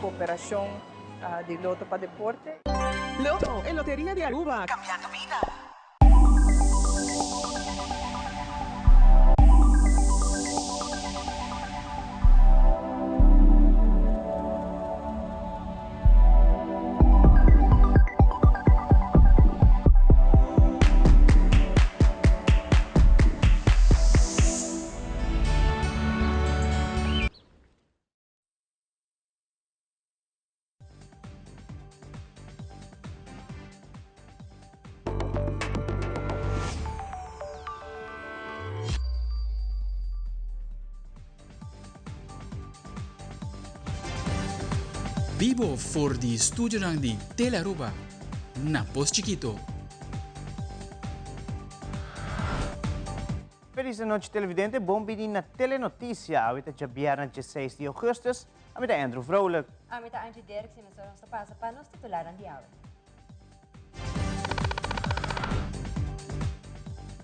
cooperación de Loto para Deporte. Loto, en Lotería de Aruba. Cambiando vida. Vivo voor die studio di Telaruba, na Post Chiquito. Feliz noite, televidente. Bom dia na Telenotícia. A gente já vierna 16 de augustus. A gente é Andrew Vrolijk. A gente é Angie Derks e nós estamos passa para nos titularan de hoje.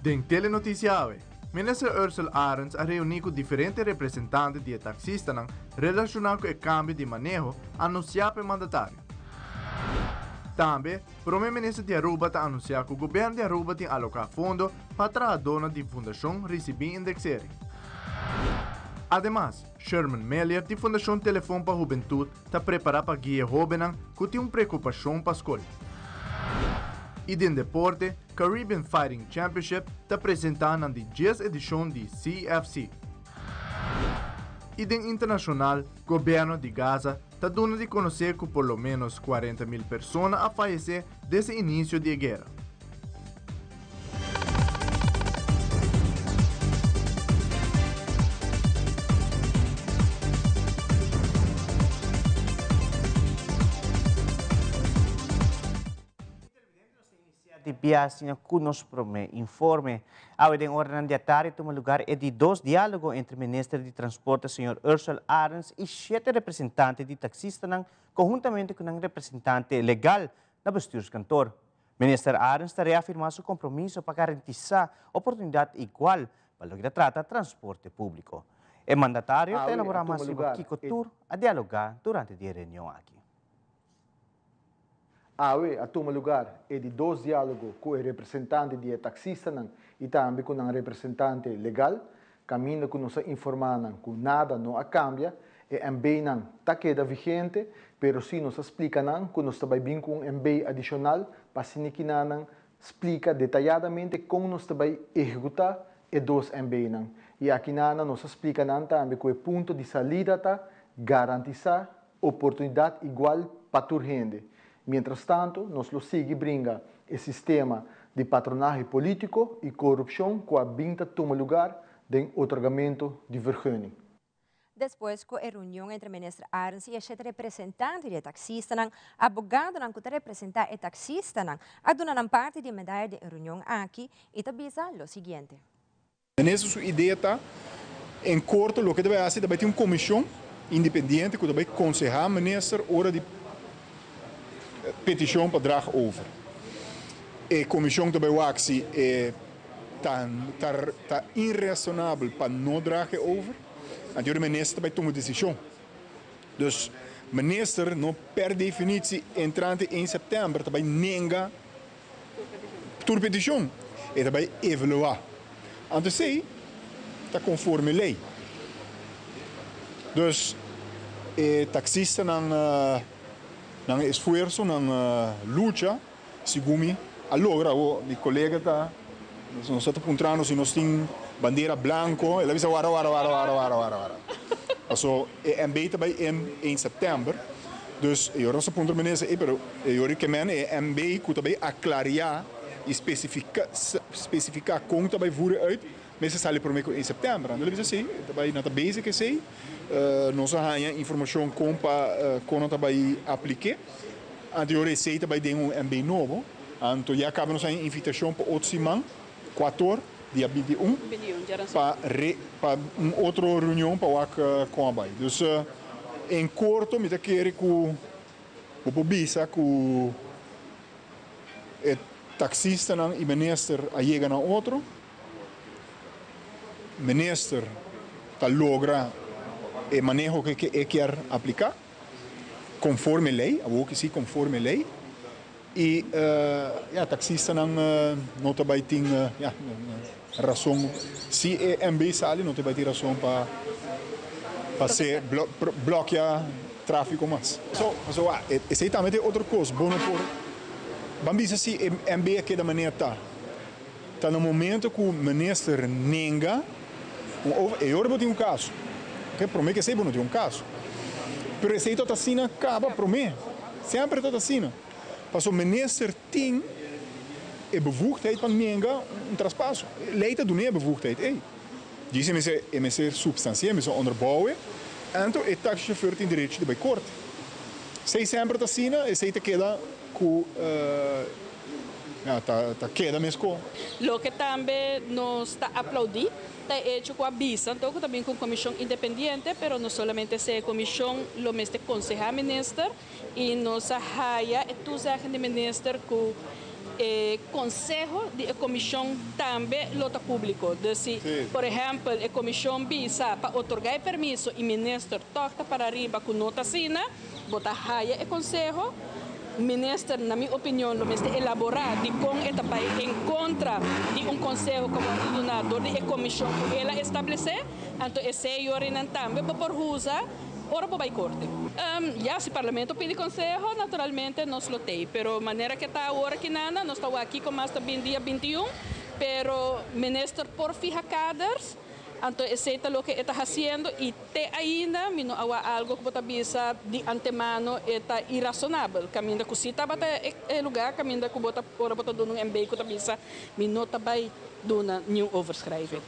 Den Telenotícia hoje. Minister Ursula Arens ha reunido diferentes representantes de taxistas relacionados com o cambio de manejo anunciado pelo mandatário. Também, o primeiro-ministro de Aruba ha anunciado que o governo de Aruba tem alocado fundos para trabalhadores de fundação receber indexação. Además, Sherman Melier, de Fundação Telefone para a Juventude, está preparado para guiar jovens que têm uma preocupação para a escola. E em deporte, Caribbean Fighting Championship está apresentando a 10ª edição de CFC. E em internacional, o governo de Gaza está dando de conhecer que por lo menos 40.000 pessoas a falecer desde o início da guerra. De Biasina Kunos Prome informe. A em ordem de tarde toma lugar de 2 diálogos entre o ministro de Transporte, Sr. Ursula Arens, e 7 representantes de taxistas, conjuntamente com um representante legal na bestuurskantoor. Minister Arens está reafirmando seu compromisso para garantizar oportunidade igual para o que trata transporte público. O mandatário está elaborando mais Kiko Tour a dialogar durante a reunião aqui. A toma lugar de 2 diálogos com o representante de taxista e também com um representante legal, caminho que nos informam que nada não cambia, e também está queda vigente, pero se nos explica que nós também vim com um MBA adicional para que explica detalhadamente como nós também executar e 2 MBA. E aqui nos explica também que o ponto de saída está garantizar oportunidade igual para toda gente. Mientras tanto, nós lo sigue brinca o sistema de patronagem político e corrupção que habita toma lugar do otorgamento de vergunning. Depois com a reunião entre o ministro Arens e os 7 representantes de taxistas, abogado que representa o taxista, a dona parte de medalha de reunião aqui e avisa o seguinte. Nessa sua ideia está, em curto, o que deve fazer, deve ter uma comissão independente que deve aconselhar o ministro hora de petição para dragen over. A comissão também está irracionável para não dragen over. Então o ministro também toma decisão. Dus o ministro, não per definitie, entrante em setembro, também nega a petição. E também evaluar. Então, sei, está conforme a lei. Dus, o taxista não ng esfuerzo, ng lucha, sigumi, allora mi collega ta, sono stato puntrano se nós tem bandeira branco, ela disse, wara. Also, en beter bij in september, dus eu não punto minister, pero eu que men MB que também aclarar e especificar como também voeren uit, mas se sale prometo em setembro, então ele disse assim, também na base que sei. Nós temos informação como também aplicar. Então, eu sei também de MB novo. Então, já acabamos a invitação para outro semana, 4, dia 21, para outra reunião para o com a Bahia. Então, em curto, me quero que o Bobisa, que o taxista e o ministro chegam a outro. O ministro está logra o manejo que quer aplicar conforme lei, a ook zie conforme lei. E taxista não nota vai ter razão se é MB sale não vai ter razão para ser bloquear tráfego mais. So exatamente outra coisa, bom por bambisa se MB que da maneira tá no momento que o ministro nega eu não tenho caso, que promete que sei não tem caso, pero esse toda assim acaba promete sempre toda assim. Pas o minister tem a bevoegdheid van menga traspasso. Leidt doen een bevoegdheid. Die is substantieel, is onderbouwen. En toen is de chauffeur in de recht bij kort. Zij sempre dat zien, en zij te queda ku ta queda mesco. Lo que também nos está aplaudir está hecho com a BISA, então também com comissão independente, pero não solamente essa comissão, lo mesmo conseja minister e nos ahaia e tu zagen de minister com consejo de comissão também lota público. Desse, por exemplo, a comissão BISA para otorgar permisso e minister toca para arriba com nota sina, bota ahaia e consejo. Minister, na minha opinião, lo mesmo elaborar de com esta país em contra de conselho como ordenador de comissão que ela estabelecer, então esse ordenamento também por usar ora para a corte. Se o parlamento pede conselho, naturalmente nós lo tem, pero maneira que está agora que nada, nós estamos aqui com mais também dia 21, pero minister por fija cadres. Então, esse é o que está fazendo e até ainda, não há algo que pode avisar de antemano está irrazonável. Caminho que se estava no lugar, caminho que bota ora bota dando MB que avisa, não está vai dando nenhum overschrijving.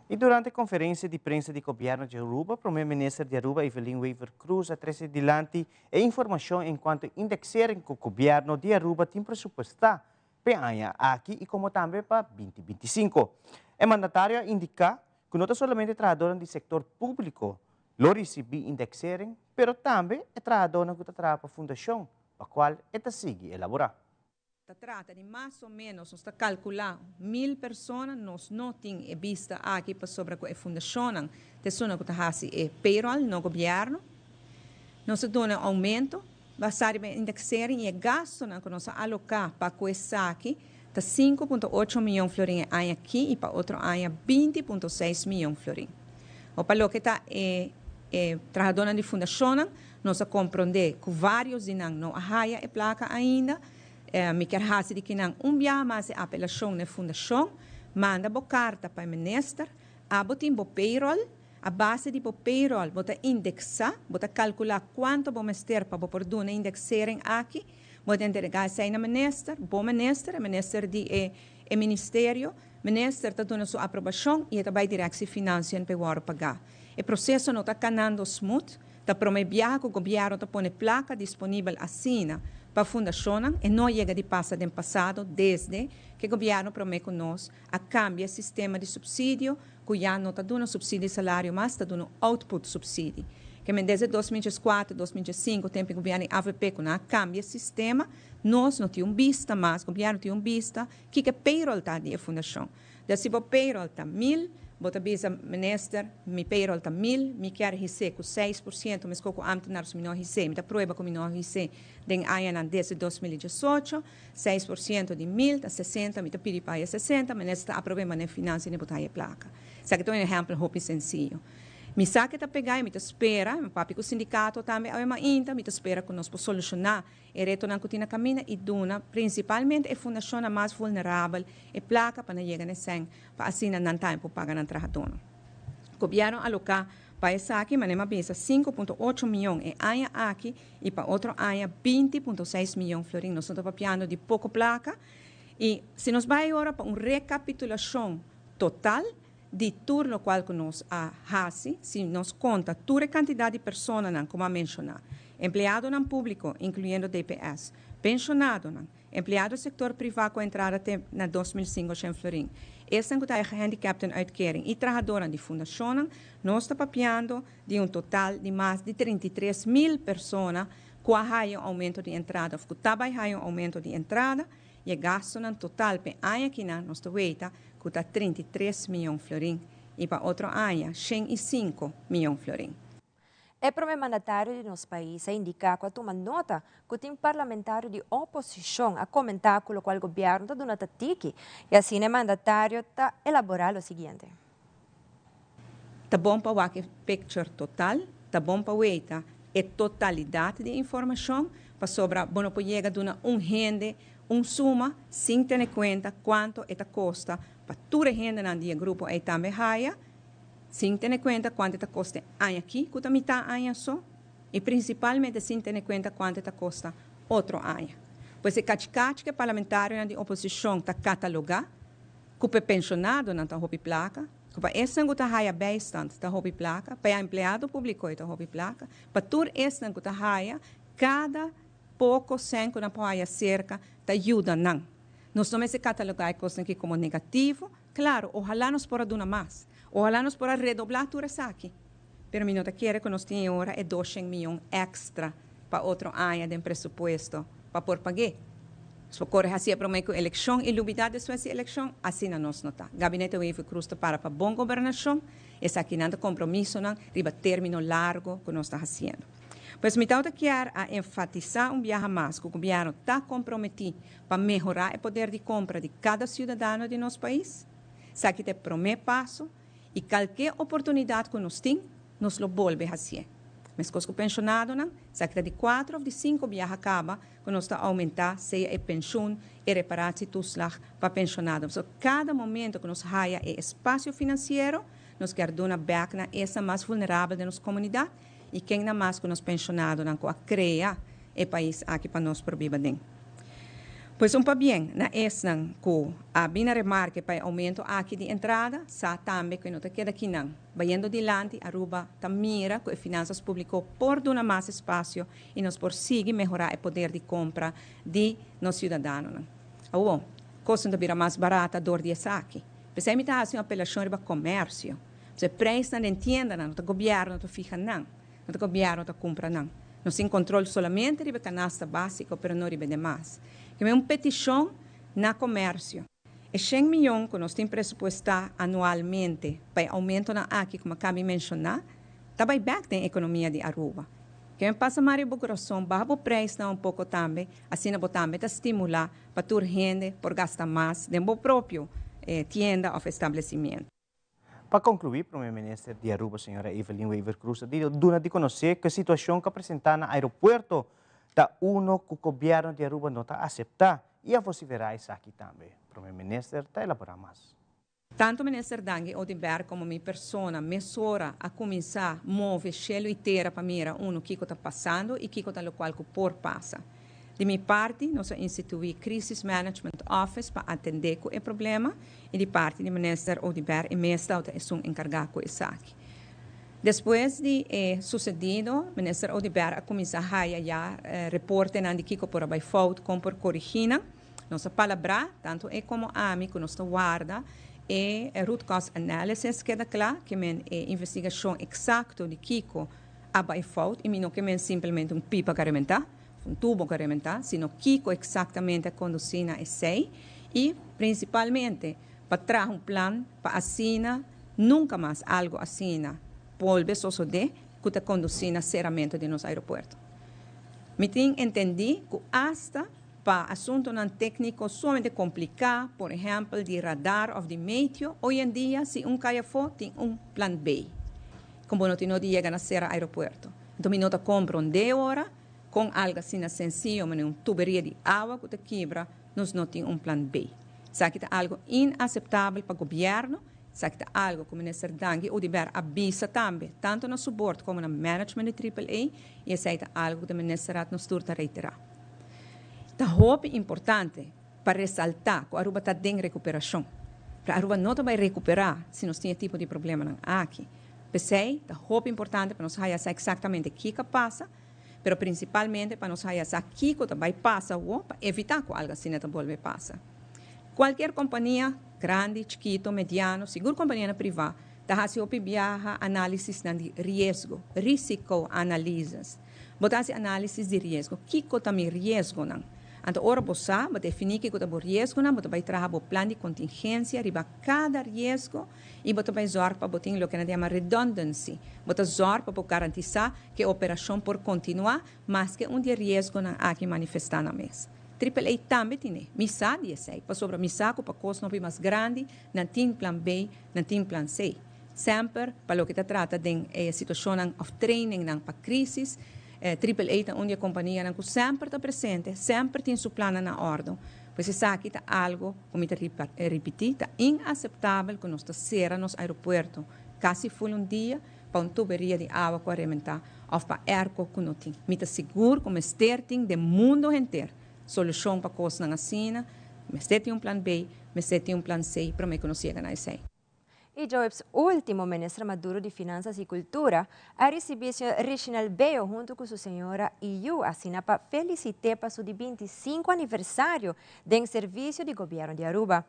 E durante a conferência de prensa do governo de Aruba, o primeiro-ministro de Aruba, Evelyn Weaver Cruz, trouxe adiante a informação enquanto indexarem que o governo de Aruba tem pressupostar para aqui e como também para 2025. O mandatário indica que não somente trabalhadores do setor público lo recebi indexering, pero também é trabalhador que trabalha para a fundação, a qual está sigue elaborar. Trata de mais ou menos, nós está calcular 1.000 pessoas, nós não temos vista aqui para sobre a fundação, tesona que está é payroll no governo, nós damos aumento, basado em indexering e gasto que nós alocar para coisa aqui, está 5,8 milhões de florins aqui e para outro ano 20,6 milhões de florins. O para que está trabalhando de fundação, nós compreendemos que vários de nós não arraia a placa ainda, me quer fazer que não mais a apelação na fundação, manda a carta para o ministro, abotim o payroll, a base de payroll, bota indexar, bota calcular quanto vamos ter para produzir uma indexering aqui, bota entregar isso ao ministro, bom ministro, ministro de ministério, ministro está dando sua aprovação e vai direto se financiar para pagar. O processo não está canando smooth, está prometendo que o governo está pondo placa disponível assim para a fundação e não chega de passar do passado desde que o governo promete nós a cambiar o sistema de subsídio, que já não está dando subsídio de salário, mas está dando output subsídio. Que desde 2004, 2005, o tempo que o governo AVP cambia o sistema, nós não temos vista mais, o governo tem vista que payroll está de fundação. Se o payroll está 1.000, bota bisa minister, mi payroll está 1.000, mi quer receber com 6%, mas com o amtenário se não receber, me dá prova que não receber den ano desde 2018, 6% de 1.000, está 60, me dá pedir para 60, mas está aprovando na finança e na botar a placa. Isso aqui é um exemplo muito sencillo. Me saque está pegar, me espera, meu papi com o sindicato também, ainda me espera que nós possamos solucionar e retornar que tinha caminho e duna, principalmente a fundação mais vulnerável, e placa para não chegar nesse para assim não tempo pagar na trabalhador. O governo alocar para essa aqui, mas não pensa 5,8 milhões em ano aqui e para outro ano 20,6 milhões de florins. Nós estamos papiando de pouco placa e se nós vai agora para uma recapitulação total de tudo o qual nós fazemos, se nós conta toda a quantidade de pessoas, como a mencionar, empregado no público, incluindo DPS, pensionado, empregado do setor privado com entrada até na 2005 em Florim, esse é o handicap em uitkering e trabalhadora de fundação, nós estamos papiando de um total de mais de 33.000 pessoas com a aumento de entrada, que também aumento de entrada, e gasto no total para ano que nós estamos custa 33 milhões de florins e para outro ano 105 milhões de florins. O primeiro mandatário de nosso país indica que toma nota que tem parlamentário de oposição a comentar com o qual o governo está dando tiki e assim o mandatário está elaborar o seguinte. Tá bom para o picture total, tá bom para ver a totalidade de informação para sobre bom para chegar a rende, suma, sem ter em conta quanto esta custa para toda a renda na dia grupo aí também raia, sem ter em conta quanto esta custa aqui, que também está só, e principalmente sem ter em conta quanto esta custa outro ano. Pois é que parlamentário de oposição está catalogar, que o pensionado não está roupa placa, que para esse não está raia bastante está roupa placa, para o empregado público está roupa placa, para tudo esse não está raia, cada pouco sempre na poia cerca te ajuda não. Nós não se catalogar coisas aqui como negativo, claro, ojalá nos por dar mais, ojalá nos por redoblar tudo isso aqui. Pero não quer que nós tenhamos agora 200 milhões extra para outro ano de presupuesto para por pagar. Se corre assim para uma eleição e lubidade de essa eleição, assim não nós nota. Gabinete Wave Cruz para boa governação, esse aqui não compromisso não, riba término largo que nós está fazendo. Pois me quero enfatizar viaje mais que o governo está comprometido para melhorar o poder de compra de cada cidadão de nosso país. Isso aqui é o primeiro passo e qualquer oportunidade que nós temos, nós lo volvemos a fazer. Mas com o pensionado, isso aqui de 4 ou de 5 viajes acaba, que nós está aumentar, seja a pensão e reparar-se tuslag para pensionado. So, cada momento que nós raia o espaço financeiro, nós queremos dar back na essa mais vulnerável da nossa comunidade e quem na mais que nós pensionados não cria o país aqui para nós por viver dentro. Pois para bem, na essa que a bina remarque para aumento aqui de entrada, sa também que não te queda aqui não. Vayendo dilante, Aruba mira que as finanças públicas por dar mais espaço e nos por seguir melhorar o poder de compra de nos cidadãos. A coisa não vira mais barata dor de aqui. Mas aí me está assim uma apelação para comércio. Você preço não entenda não, o governo não fica não. O governo não compra não. Nós temos controle somente de canasta básica, mas não de mais. Que é uma petição na comércio. E 100 milhões que nós temos pressupostar anualmente para aumento na aqui, como acabei de mencionar, está bem back na economia de Aruba. Que passa mais a coração, barra o preço um pouco também, assim a também está estimular para ter renda por gastar mais dentro do próprio tienda ou estabelecimento. Para concluir, o primeiro-ministro de Aruba, senhora Evelyn Weaver Cruz, deu de conhecer que a situação que apresenta no aeroporto da uno que o governo de Aruba não está aceitar e a você verá isso aqui também. O primeiro-ministro está elaborando mais. Tanto o ministro Dangue Odenberg como minha pessoa, mesura a começar a mover chelo inteira para mirar o que está passando e o que está no qual por passa. De minha parte, nós instituí Crisis Management Office para atender o problema e de parte do ministro Odenberg e mestre é um encarregado com isso aqui. Depois de sucedido, o ministro Odenberg começou a já reporte na Kiko por a falta como por corrigina. Nossa palavra, tanto como a mim, que nós guarda, é root cause analysis, que é claro, que é investigação exata de Kiko a falta, e não que é simplesmente pipa que alimentar, tubo que alimentar, sino Kiko exatamente conduzina e sei, e principalmente para trazer plano para assinar, nunca mais algo assinar, volve suceder que está conduzindo a cerramento de nosso aeroporto. Me entendi que hasta para assunto não técnico somente complicado, por exemplo, de radar ou de meio, hoje em dia, se caia fora, tem plano B. Como não tem de chegar a ser aeroporto. Então, me nota compra 10 horas, com algo assim sencillo, uma tuberia de água que quebra, nós não temos plano B. Isso aqui é algo inaceitável para o governo, isso aqui é algo que o ministro Dangue Odenberg avisa também, tanto no suporte como no management de AAA, e isso é algo que o ministro nos turta reiterar. É importante para ressaltar que a Aruba está em recuperação. Para a Aruba não vai recuperar se nós temos tipo de problema aqui. Pensei, é importante para nós saber exatamente o que passa, mas principalmente para nós saber o que vai passar, para evitar que algo assim não volve a passar. Qualquer companhia, grande, chiquito, mediano, seguro companhia privada, está fazendo análise de risco análises. Botar análise de risco. O que é o risco? Ante ora bossa, mas definir que o risco, mas vai trabalhar o plano de contingência, riba cada risco, e você vai zorgar para botar o que nós chamamos redundancy. Você zorgar para garantizar que a operação por continuar, mas que dia risco não há que manifestar na mesa. AAA também tem, missa de sei, para sobre missa para custo não mais grande, não tem plan B, não tem plan C. Sempre, para o que se trata de situação of training para crises, AAA é uma companhia que sempre está presente, sempre tem seu plano na ordem. Pois isso aqui é algo, como eu repeti, está inaceitável que nós cerramos nos aeroportos, quase full dia, para uma tuberia de água para alimentar, ou para erco que não tem. Me está seguro como tem do mundo inteiro. Solução para coisas na China, mas tem um plano B, mas tem um plano C, para me conhecer na ICE. E Joebs, último ministro Maduro de Finanças e Cultura, a receber o senhor Reginald Bello junto com sua senhora Iu, assina para felicitar para seu 25 aniversário do Serviço de Governo de Aruba.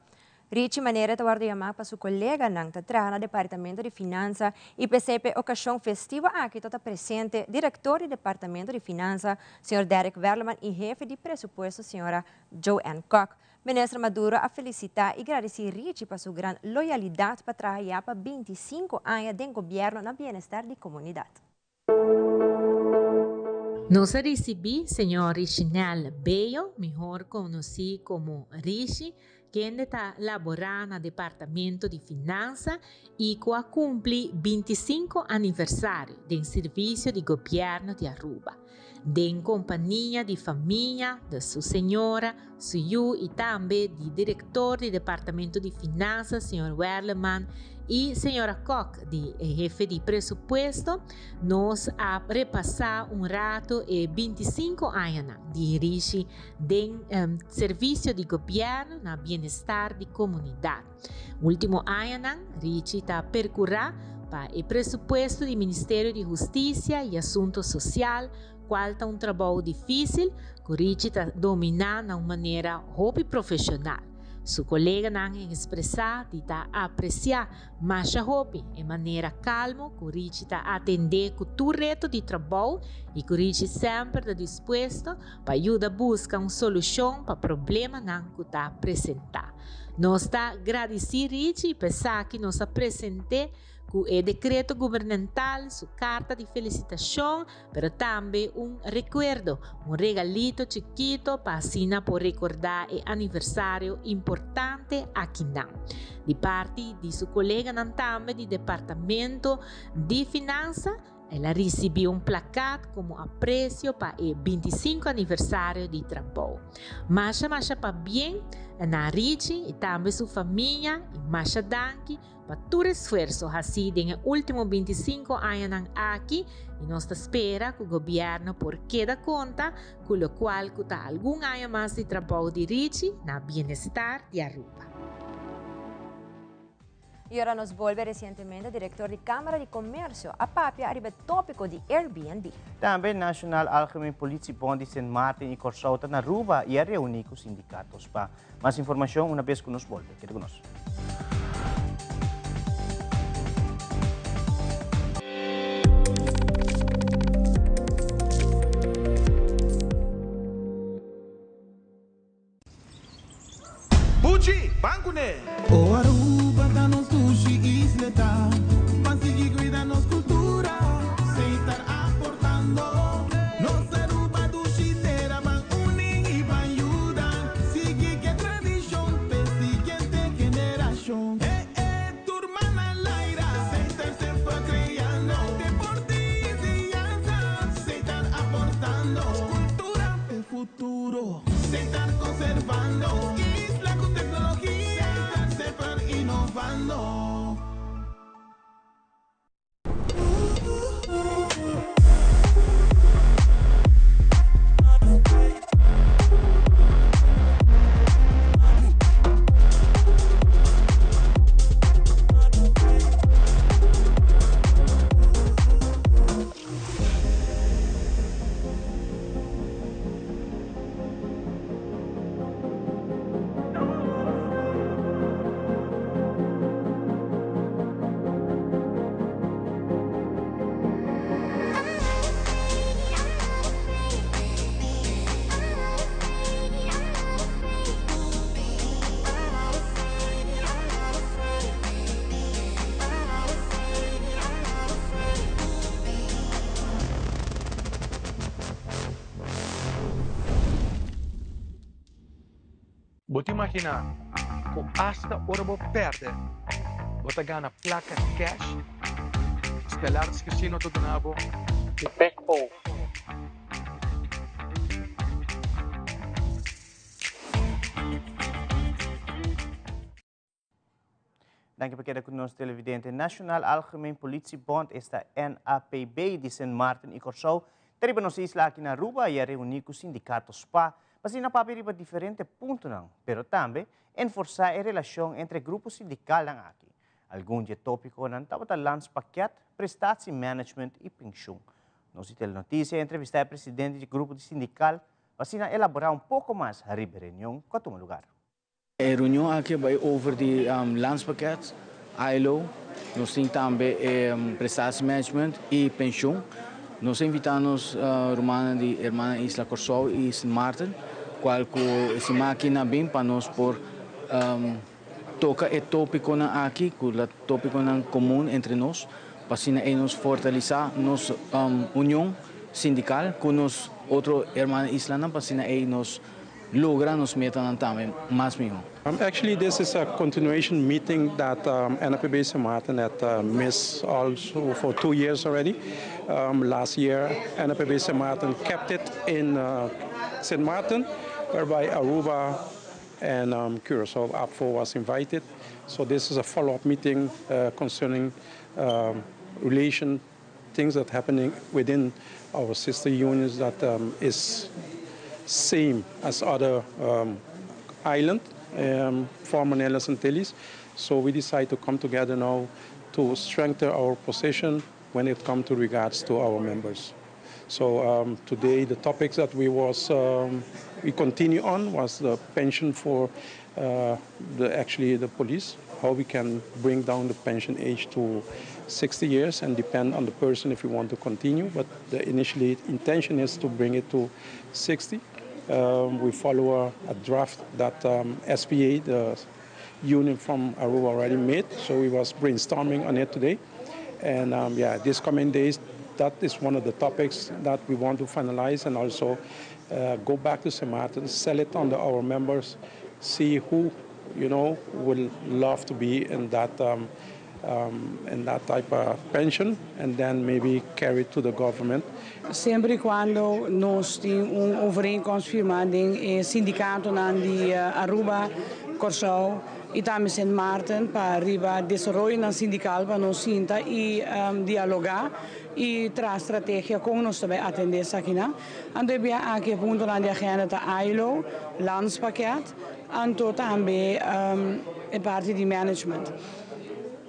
Richie maneira de chamar para seu colega nang trabalha no Departamento de Finanças e percebe ocasião festiva aqui está presente diretor do Departamento de Finanças, senhor Derek Verleman e chefe de presupuesto, senhora Joanne Koch. Ministro Maduro a felicitar e agradecer Richie para sua grande loyalidade para trabalhar para 25 anos do governo no bem-estar da comunidade. Nós recebemos o senhor Reginald Bello, melhor conhecido como Richie, que está laborando no Departamento de Finanças e que cumpre 25 aniversário do Serviço de Governo de Aruba. De companhia de família de sua senhora, Suyu e também do diretor do Departamento de Finanças, Sr. Werleman, e senhora Koch, de chefe de presupuesto, nós a repassar rato e 25 anos de Richie de serviço de governo na bem-estar da comunidade. Último ano, Richie está percorrendo para o presupuesto do Ministério de Justiça e Assuntos Social, qual está trabalho difícil, que Richie está dominando de uma maneira hobby profissional. Seu colega não expressar e está apreciar mais a hobby de maneira calma, que Richie está atender com o reto de trabalho e que Richie sempre está disposto para ajudar a buscar uma solução para o problema que está apresentado. Nós está agradecidos Richie e pensar que nós apresentamos com o decreto governamental, sua carta de felicitação, mas também recuerdo, regalito chiquito para assinar por recordar o aniversário importante aqui não. De parte de seu colega também do Departamento de Finanças, ela recebeu placate como apreço para o 25 aniversário de trabalho. Mas para bem, na Richie e também sua família, e mais danke para todo esforço assim nos últimos 25 anos aqui, e nós espera que o governo por cada conta, com o qual está algum ano mais de trabalho de Richie na bem-estar de Aruba. E agora nos volve recentemente o diretor de Câmara de Comércio, a papia arriba tópico de Airbnb. Também National Algemeen Politiebond de San Martin e Corsauta na Aruba e a reunir com os sindicatos. Para mais informação, uma vez que nos volve. Quede conosco. Buchi, banco né? O Aruba tá nos sushi isleta, para seguir cuidando nos cultura, sem estar aportando. Nossa Aruba do Chitera, van unir e van ajudar, seguir que tradição, para siguiente geração. Turma na laira, sem estar sempre criando, deporte e ciência, sem estar aportando, cultura e futuro, sem estar conservando. Vou imaginar, com hasta hora vou perder, vou ganhar placa cash, estelares que se não todo nabo, e back home. Dank je bekende con ons televidente. Nacional Algemeen Politiebond esta NAPB de San Martin y Corsau. Teriba nos isla aqui na Aruba e a reunir com sindicatos PA. Mas na papel diferente ponto não, pero também enforçar a relação entre grupos sindical aqui. Algum de tópico não estava lance paquete, prestação management e pensão. Nos itel notícia entrevistar o presidente do grupo de sindical para elaborar pouco mais a reunião com o lugar. A reunião aqui vai over de landspakket, ILO, nós temos também prestação management e pensão. Nós invitamos Romana de Irmã Isla Corsau e San Martin, qual se máquina bem para nós por tocar o tópico aqui, o tópico comum entre nós, para nos fortalecer nossa união sindical com nos outro Irmã Isla, para nos lograr nos metas também mais melhor. Actually, this is a continuation meeting that NAPB San Martin had missed also for 2 years already. Last year, NAPB San Martin kept it in St. Martin, whereby Aruba and Curaçao APFO was invited. So this is a follow-up meeting concerning things that happening within our sister unions that is same as other island, former Nellis Antilles. So we decided to come together now to strengthen our position when it comes to regards to our members. So today the topics that we continue on was the pension for the police, how we can bring down the pension age to 60 years and depend on the person if we want to continue, but the initially intention is to bring it to 60. We follow a draft that SPA, the union from Aruba, already made, so we was brainstorming on it today. And this coming days, that is one of the topics that we want to finalize and also go back to St. Martin, sell it under our members, see who, will love to be in that type of pension, and then maybe carry it to the government. Sempre quando nós temos overeenkomst firmado em sindicato de Aruba, Corsau e também St. Martin para arriba desenvolver na sindical para nós sinta e dialogar e trazer estratégia como nós também atender isso aqui na. Ando bem aqui ponto na agenda da ILO, landspakket, ando também parte de management.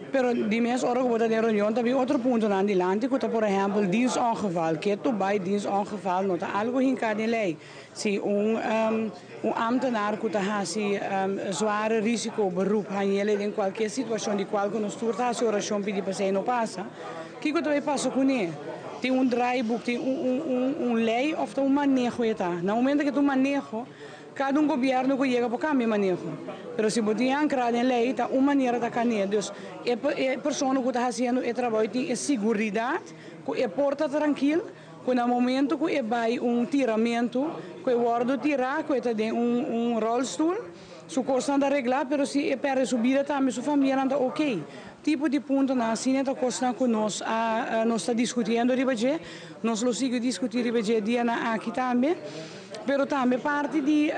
Pero die mensen orgen worden in reunião também outro ponto na dilante, que por exemplo diensongeval, que tu bij diensongeval não tá algo hincado em lei. Se ambtenaar que tá se zware risiko beroep han ele em qualquer situação de qual que nos turta a oração pedir para ser não passa, que tu passa com ele. Tem draaiboek, tem lei of tem manejo eta. No momento que tu manejo, cada governo que chega para cambiar manejo. Pero se você ancrar em lei, tá uma maneira da caneia. Então, a pessoa que está fazendo o trabalho tem segurança, que é porta tranquila, que no momento que vai tiramento, que o guarda tirar, que tem rolstoel, su costa da arreglar, pero se per subida também sua família anda ok. Tipo de ponto na assim é a costa que nós está discutindo ribeje, nós lo sigo discutir ribeje dia na aqui também. Pero também parte de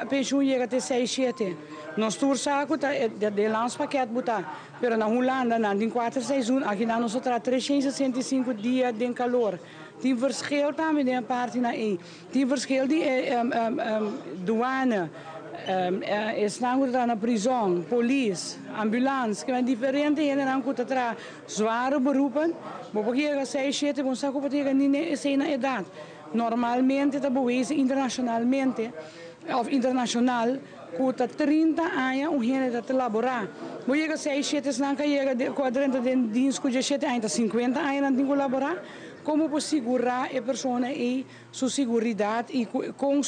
pension chega até 6-7. Nós tursaco de landspakket botar, pero na Holanda na tem 4 seizoen, aqui na nós tra 365 dias de calor. Tem verschil também de parte na e. Tem verschil de douane, estão na prisão, polícia, ambulância, que é diferente e não custa tra zware beroepen, porque chega 6-7, vão saco para ter nem sei na idade. Normalmente está bewezen internacionalmente, of internacional, custa 30 anos gente te laborar. Vou chegar 6-7 não que chega quadrante de dienst que 7 anos, 50 anos não laborar. Como para segurar a pessoa e sua segurança e com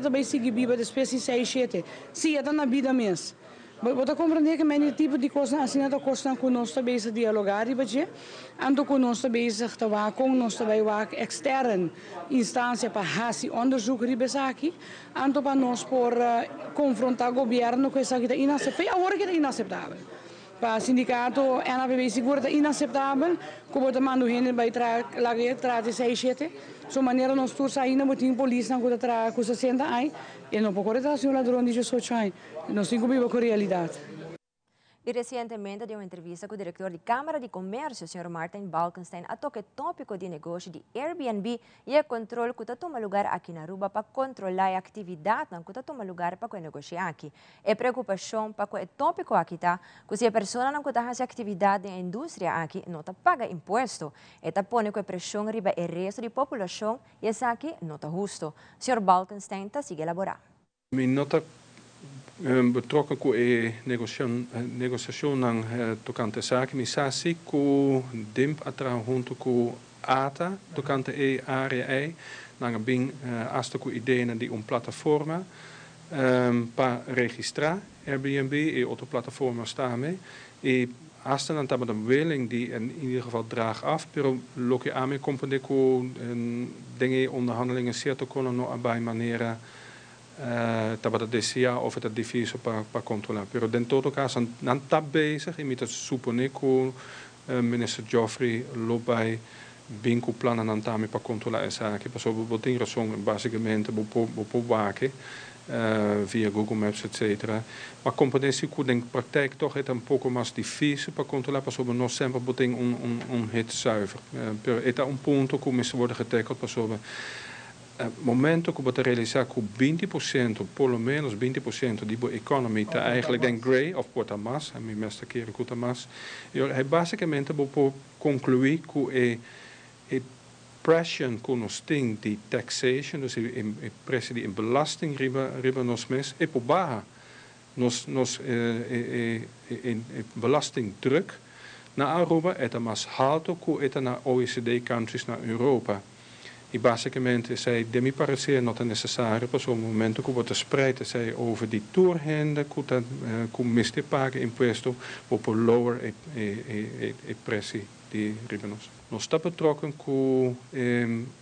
também seguir viva de espécie 6-7. Se é na vida mesmo. Você compreende que men tipo de coisa assim não custa com nós também se dialogar e bater, ando com nós também se trabalhar com nós também waar externe instância para fazer onderzoek ribes aqui, ando para nós por confrontar o governo com essa que é inaceitável, agora que é inaceitável. Para o sindicato, NABB seguro é inaceitável, como te mando hen bij trate 6-7, so maneira nós todos ainda botem polícia na contra coisa senta aí, e não pode correr o ladrão de Jesus aí, nós temos que viver com a realidade. E recentemente deu uma entrevista com o diretor de Câmara de Comércio, Sr. Martin Balkenstein, a toque tópico de negócio de Airbnb e o controle que toma lugar aqui na Aruba para controlar a atividade que toma lugar para o negócio aqui. É preocupação para o tópico aqui tá, que se a pessoa não faz atividade na indústria aqui não paga imposto, e põe com pressão riba o resto da população e isso aqui não está justo. Sr. Balkenstein está sigue elaborar. Betrokken com a negociação tocante a zaken, misasi com dimp atra junto com ATA tocante a área aí, nanga bem hasta com ideia de plataforma para registrar Airbnb e outra plataforma staan e hasta dan hebben de beweling die in ieder geval draag af, pero lo que a me comprende con dingen onderhandelingen zeer te kunnen no bij maniera dat decía of het difícil para controlar. Pero en todo caso, não está bezig. E me supone que minister Geoffrey lobby bem com plannen não está para controlar essa aqui. Passou por tem razão, basicamente, por waken via Google Maps, etc. Maar competentie que in praktijk toch het een pouco mais difícil para controlar. Passou por nós sempre botem hit zuiver. Pero het is ponto que mensen worden getackled. Passou momento que você realizar que 20%, pelo menos 20% da economia está eigenlijk den grey of porta mais, a mim meeste keren kuta mais. Hij basicamente pode concluir que a pressure que nós tem de taxation, dus a pressão de belasting riba nós mes, é por barra. Nos belastingdruk na Aruba é mais alto que é na OECD countries na Europa. E basicamente zei, de mi parecer not necessário para o momento que você spreida sei over die toerhende que miste paga imposto op lower e pressie die ribenos. Nós está betrokken com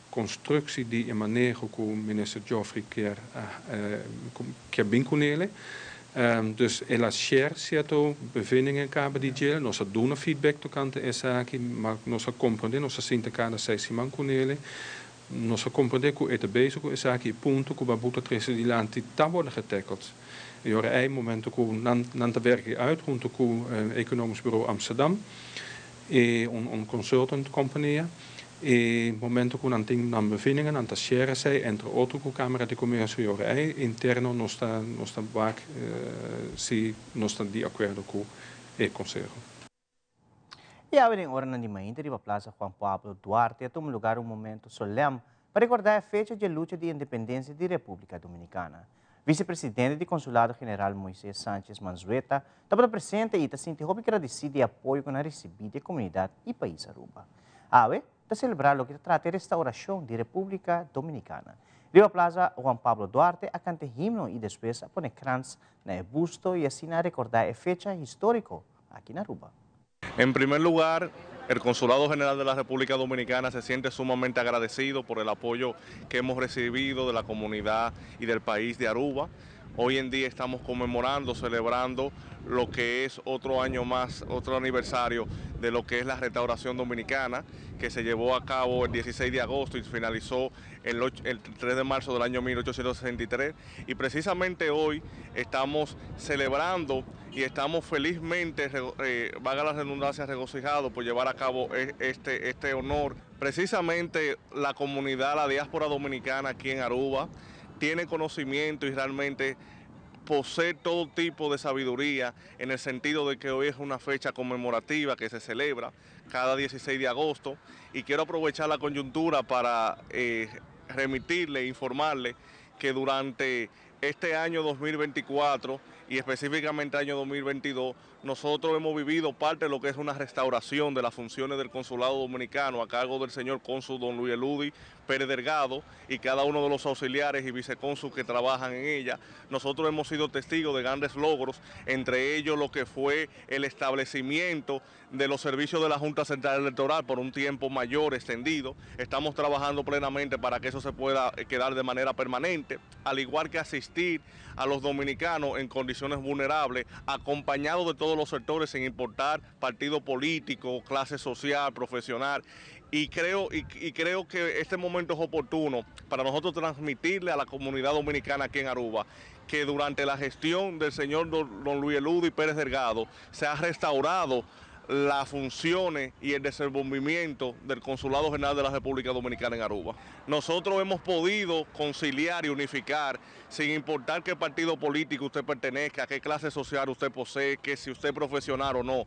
constructie die in manejo que o minister Geoffrey quer bem com ele. Dus ela share certo bevindingen cabe di gel, nós doen feedback tocante essa aqui, mas nós compreendemos, nós sinta cada seis man com ele. Nós compreendemos que é bezig com essa aqui, ponto que o boete trece die land tá worden getackled. E ora é momento que não te werken uit, junto com o economisch bureau Amsterdam e consultant companhia. E momento que não tem bevindingen, não te share sei entre outro com Câmara de Comércio e ora é interno nós está vaak se nós está de acordo com o Conselho. E a em hora de manhã, a Plaza Juan Pablo Duarte toma lugar momento solemne para recordar a fecha de luta de independência da República Dominicana. Vice-presidente do Consulado General Moisés Sánchez Manzueta estava presente e está sentindo agradecido e apoio que recebido da comunidade e país Aruba. Ave está celebrar o que trata de restauração da República Dominicana. Riba Plaza Juan Pablo Duarte a canta himno e depois a pôr crans na busto e assim a recordar a fecha histórica aqui na Aruba. En primer lugar, el Consulado General de la República Dominicana se siente sumamente agradecido por el apoyo que hemos recibido de la comunidad y del país de Aruba. Hoy en día estamos conmemorando, celebrando lo que es otro año más, otro aniversario de lo que es la restauración dominicana, que se llevó a cabo el 16 de agosto y finalizó el 3 de marzo del año 1863. Y precisamente hoy estamos celebrando y estamos felizmente, valga la redundancia, regocijados por llevar a cabo este honor. Precisamente la comunidad, la diáspora dominicana aquí en Aruba, tiene conocimiento y realmente posee todo tipo de sabiduría en el sentido de que hoy es una fecha conmemorativa que se celebra cada 16 de agosto y quiero aprovechar la coyuntura para remitirle e informarle que durante este año 2024 y específicamente año 2022 nosotros hemos vivido parte de lo que es una restauración de las funciones del consulado dominicano a cargo del señor cónsul don Luis Eludi Pérez Delgado y cada uno de los auxiliares y vicecónsul que trabajan en ella. Nosotros hemos sido testigos de grandes logros, entre ellos lo que fue el establecimiento de los servicios de la Junta Central Electoral por un tiempo mayor, extendido. Estamos trabajando plenamente para que eso se pueda quedar de manera permanente, al igual que asistir a los dominicanos en condiciones vulnerables, acompañados de todos los sectores sin importar partido político, clase social, profesional. Y creo que este momento es oportuno para nosotros transmitirle a la comunidad dominicana aquí en Aruba que durante la gestión del señor don Luis Eludi Pérez Delgado se ha restaurado las funciones y el desenvolvimiento del Consulado General de la República Dominicana en Aruba. Nosotros hemos podido conciliar y unificar, sin importar qué partido político usted pertenezca, a qué clase social usted posee, que si usted es profesional o no.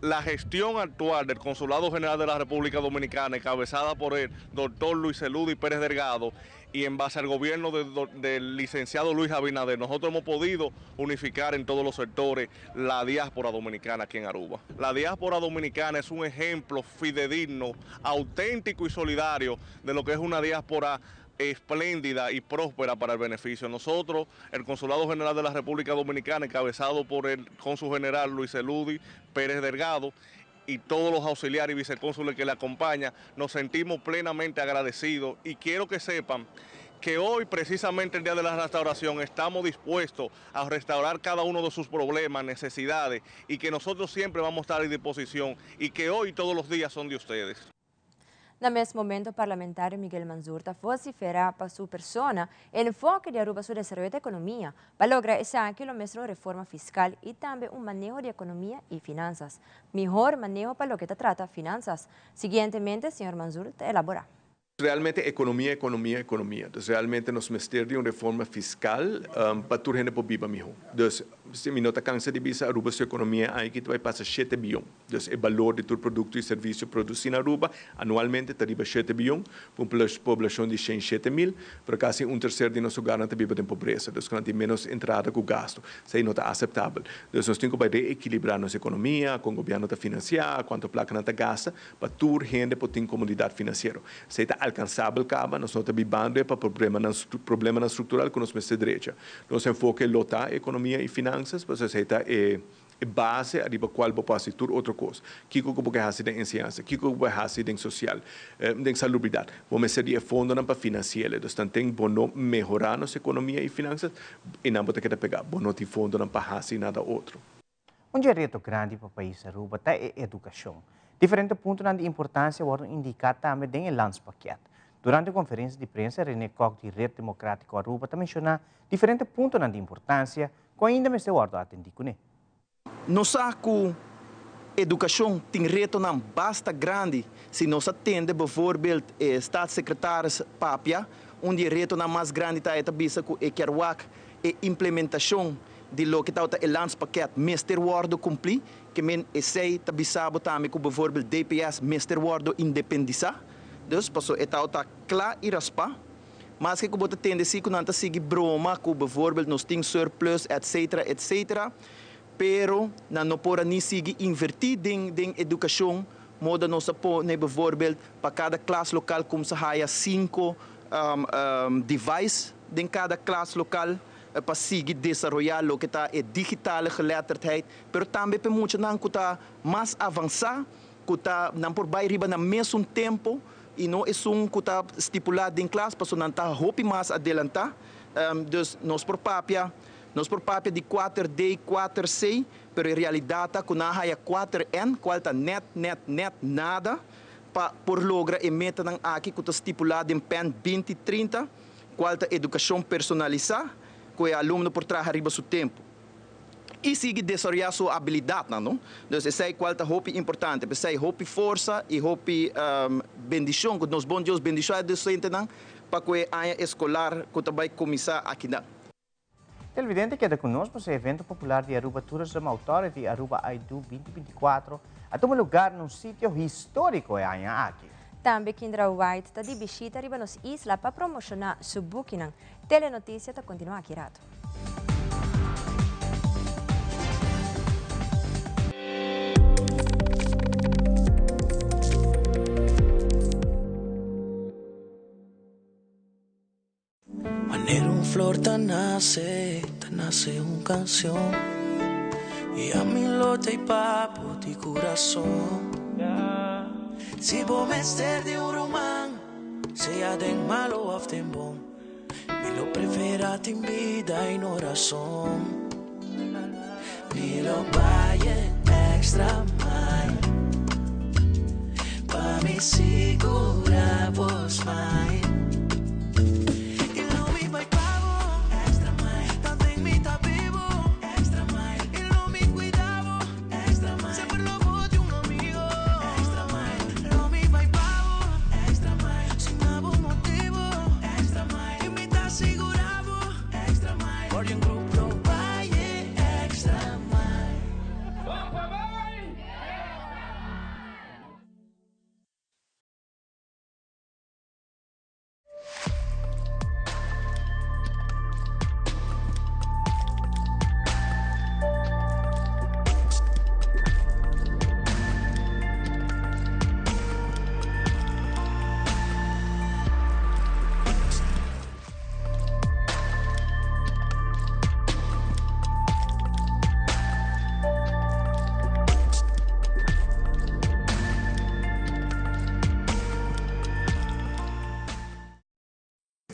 La gestión actual del Consulado General de la República Dominicana, encabezada por el doctor Luis Eludi Pérez Delgado, y en base al gobierno del licenciado Luis Abinader, nosotros hemos podido unificar en todos los sectores la diáspora dominicana aquí en Aruba. La diáspora dominicana es un ejemplo fidedigno, auténtico y solidario de lo que es una diáspora espléndida y próspera para el beneficio. Nosotros, el Consulado General de la República Dominicana, encabezado por el cónsul general Luis Eludi Pérez Delgado, y todos los auxiliares y vicecónsules que le acompañan, nos sentimos plenamente agradecidos y quiero que sepan que hoy, precisamente el Día de la Restauración, estamos dispuestos a restaurar cada uno de sus problemas, necesidades, y que nosotros siempre vamos a estar a disposición y que hoy todos los días son de ustedes. No mesmo momento, o parlamentário Miguel Manzurta vocifera para sua persona o enfoque de Aruba sobre desenvolvimento da economia, para lograr aquilo mesmo reforma fiscal e também manejo de economia e finanças. Melhor manejo para lo que trata finanças. Siguientemente, senhor Manzurta elabora. Realmente economia. Entonces realmente nos meter de uma reforma fiscal para tudo gente poder melhor. Então, se me nota cansa de bisa Aruba sua economia aí que vai passar 7 bilhões. Então, o valor de todo produto e serviço produzido na Aruba anualmente está riba 7 bilhões, para uma população de 107 mil, para quase terceiro de nosso lugar não tem pobreza. Então, quando tem menos entrada com gasto, isso aí não está aceitável. Então, nós temos que reequilibrar nossa economia, com o governo está financiar, quanto placa não está gasta, para toda gente poder ter comodidade financeira. Isso está alcançável, caba, nós não estamos bibando para problema estrutural que nós temos direita. Nosso enfoque é lotar economia e finanças, pois essa é base arriba qual vou passar tudo outra coisa. Que que vou fazer em ciência, que vou fazer em social, em salubridade. Vamos ser de fundo para financiar. Então tem bom melhorar nossa economia e finanças e não pode pegar bom de fundo para fazer nada outro. Reto grande para o país Aruba é a educação. Diferentes pontos de importância foram indicados também no landspaket. Durante a conferência de imprensa, René Koch, de Rede Democrático Aruba, também mencionou diferentes pontos de importância que ainda me estou atendendo. Nós sabemos que a educação tem reto bastante grande se nós atendemos, por exemplo, Estado-Secretários Papia, onde o reto mais grande está a Kerouac, a implementação de lo que está o landspaket Mr. Wardo cumprir, que men sei também sabe também que, por exemplo, DPS Mr. Wardo independizar. Então, passou está claro e raspa. Mas que você tem de que não está seguir broma, que, por exemplo, nós temos surplus, etc. Pero não pode nem seguir invertir em educação, moda nós pode, por exemplo, para cada classe local, como se há 5 devices em cada classe local, para seguir desenvolver o que está é digital geletterdheid, pero também para muitos não que está mais avançar, que está não por baixo no mesmo tempo e não é que está estipulado em classe, para não está roupa mais adelantar. Então nós por papia de 4D, 4C, pero em realidade que não há 4N, qual está net nada, para por lograr a meta aqui que está estipulado em PEN 2030, qual está educação personalizada, que o aluno por trás arriba seu tempo. E sigue desenvolver sua habilidade, não? Então, essa é qual é roupa importante. Essa é roupa força e roupa bendição, que nós bom Deus bendição docente, para que a escolar que vai começar aqui. Televidente queda conosco o evento popular de Aruba Tourism Authority Aruba IDU 2024 a tomar lugar num sítio histórico aqui. Também Kindra White está de visita arriba nos isla para promocionar seu booking. Telenotícia está continuando aqui rato. Manera un flor tan nace una canción. Y a mi lote y papo de corazón. Si vos me estés de un román, sea de malo o de bom, me lo prefera en vida y no razón. Me lo vaya extra mile, pa' mi segura vos mine. Y lo mi vai pago, extra mile, tanto en mi ta vivo, extra mile. Y lo mi cuidado, extra mile, siempre lo voy de un amigo, extra mile. Lo mi vai pago, extra mile, sin algún motivo, extra mile. Y mi ta segurado, extra mile, por un grupo vaya extra mile.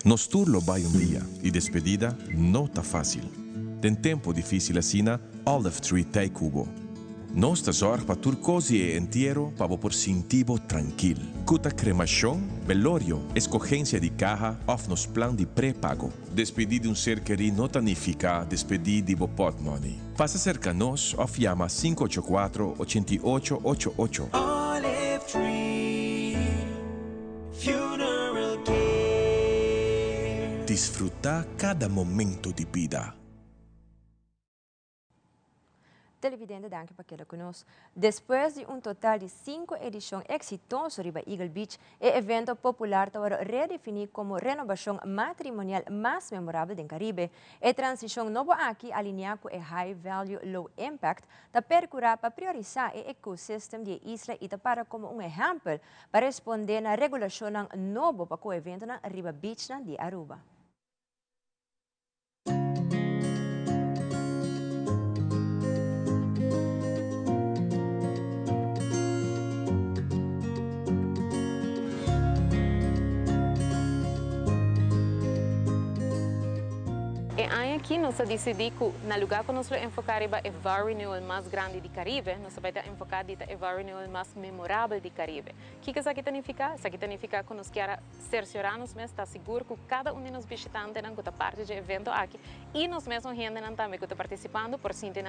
Nos turlo vai dia e despedida não tá fácil. Tem tempo difícil assina Olive Tree Tay Cubo. Nós tá zorg pa turcosi e entierro pa por sintivo tranquil. Cuta cremação, velorio, escogencia de caja of nos plan de pré-pago. Despedir de um ser querido não significa despedir de bo pot money. Faça cerca nos of llama 584-8888. Olive Tree Funeral Care. Desfrutar cada momento de vida. Televidente, danke por aquela conosco. Depois de um total de 5 edições exitosas riba Eagle Beach, o evento popular está redefinir como renovação matrimonial mais memorável do Caribe. A transição novo aqui, alinhada com o High Value Low Impact, está percurar para priorizar o ecossistema da isla e para como um exemplo para responder na regulação novo para o evento na riba Beach de Aruba. Aqui nós decidimos que no lugar que nós vamos enfocar é o renewal mais grande do Caribe, nós vamos enfocar no renewal mais memorável do Caribe. O que isso aqui significa? Isso aqui significa que nós queremos cerciorarnos mesmo, estar seguro que cada um de nós visitantes que está parte do evento aqui e nós mesmos gente também que está participando por sentir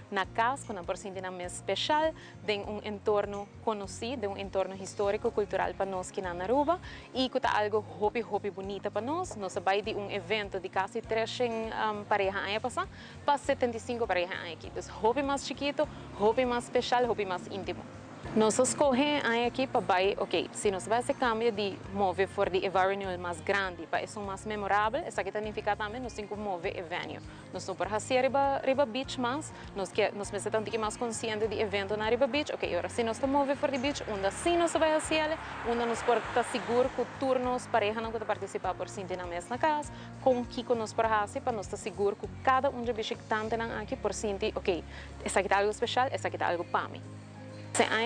na casa, por sentir especial de entorno conhecido, de entorno histórico, cultural para nós aqui na Aruba e que está algo hobby bonito para nós. Nós vamos de evento de quase 300 pareja aí passar para 75 parejas aqui. Então, hobby mais chiquito, hobby mais especial, hobby mais íntimo. Nós escolhemos aqui para vai, ok, se nós vamos cambio de mover for de renewal mais grande, para isso mais memorável, isso aqui significa também nós temos que mover o venue. Nós não podemos fazer riba beach mais, nós precisamos estar mais conscientes do evento na riba beach, ok, agora se nós estamos mover for de beach, onde sim nós vamos fazer, onde nós podemos estar seguros que turnos pareja não pode participar por sentir na mesma casa, com que nós podemos fazer para nós estar seguros que cada de visitante aqui por sentir, ok, isso aqui é algo especial, isso aqui é algo para mim.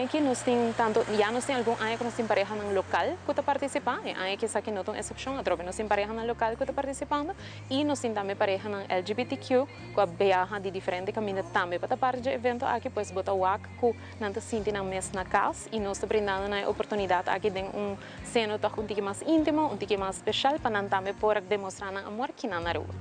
Aqui nós temos tanto, já nós temos algum que nós temos pareja no local que está participando, aqui isso aqui não tem exceção, outra vez nós temos pareja no local que está participando e nós temos também pareja no LGBTQ que a viaja de diferentes caminhos também para parte do evento aqui, pois botar o ac que não está sentindo na casa e nós estamos brindando a oportunidade aqui de cena um pouco mais íntimo, um pouco mais especial para nós também poder demonstrar o amor aqui na Aruba.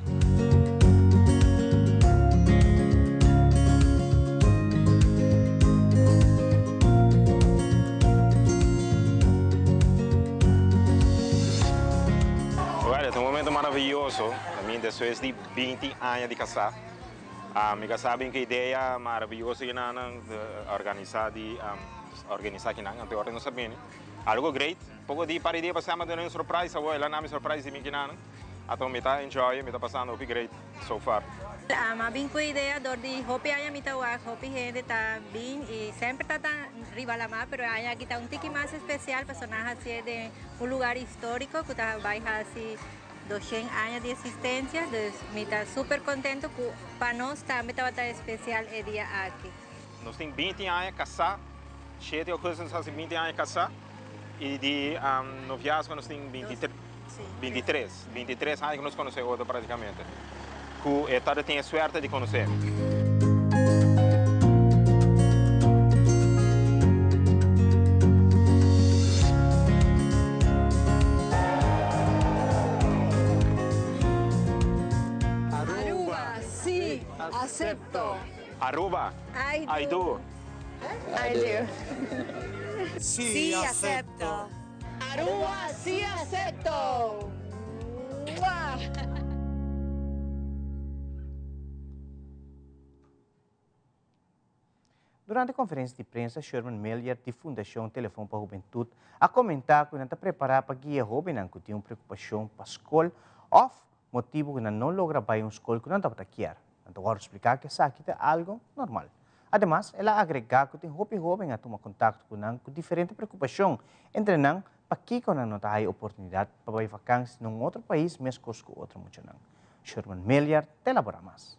É um momento maravilhoso, também depois de 20 anos de casar. Me casar bem com a ideia maravilhosa de organizar aqui na anterior não sabia. Algo great, pouco de para ideia passamos de uma surpresa, ela não me surpresa de mim que não. Então me está enjoy, me está passando o great so far. Bem com a ideia de hopi aí me está hopi gente está bem e sempre está rival a mais, pero aí aqui está tique mais especial, personagem assim de lugar histórico que está vai assim 200 años de existencia, entonces me está súper contento que para nosotros también está especial el día aquí. Nós temos 20 anos de casar, 7 agosto nós temos 20 anos de casar, e de noviazgo nós temos 23 anos que nós conhecemos praticamente. Que eu tenho a sorte de conhecer. Aruba, sí, acepto. Aruba, I do. I do. Sí, acepto. Aruba, sí, acepto. ¡Mua! Durante a conferência de prensa, Sherman Melier, de Fundação Telefone para a Juventude, a comentar que não está preparado para guiar jovens que têm preocupação para a escola ou motivo que não logra ir a uma escola que não está para guiar. Então, agora explicar que isso aqui é algo normal. Además, ela agrega que tem jovens a tomar contato com diferentes preocupações, entre não para que não tem oportunidade para ir vacância em outro país, mesmo com outro muito não. Sherman Melier, elabora mais.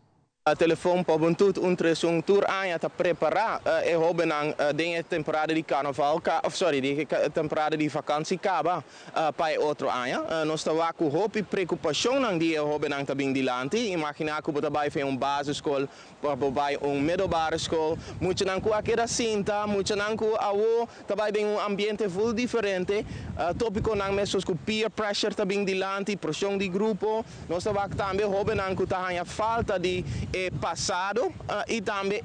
A telefone para Juventude um tour aan te preparar e hebben dan de temporada de carnaval, de temporada de vakantie acaba para outro ano. Nós estamos com hoop preocupação nang die hebben dan tabing dilante. Imagina que você vai fazer basisschool, vai middelbare school, moet dan com aquela cinta, moet dan com awo, também tem ambiente full diferente. Tópico nang mesos com peer pressure tabing dilante, pressão de grupo. Nós estamos também hebben dan com a falta de passado e também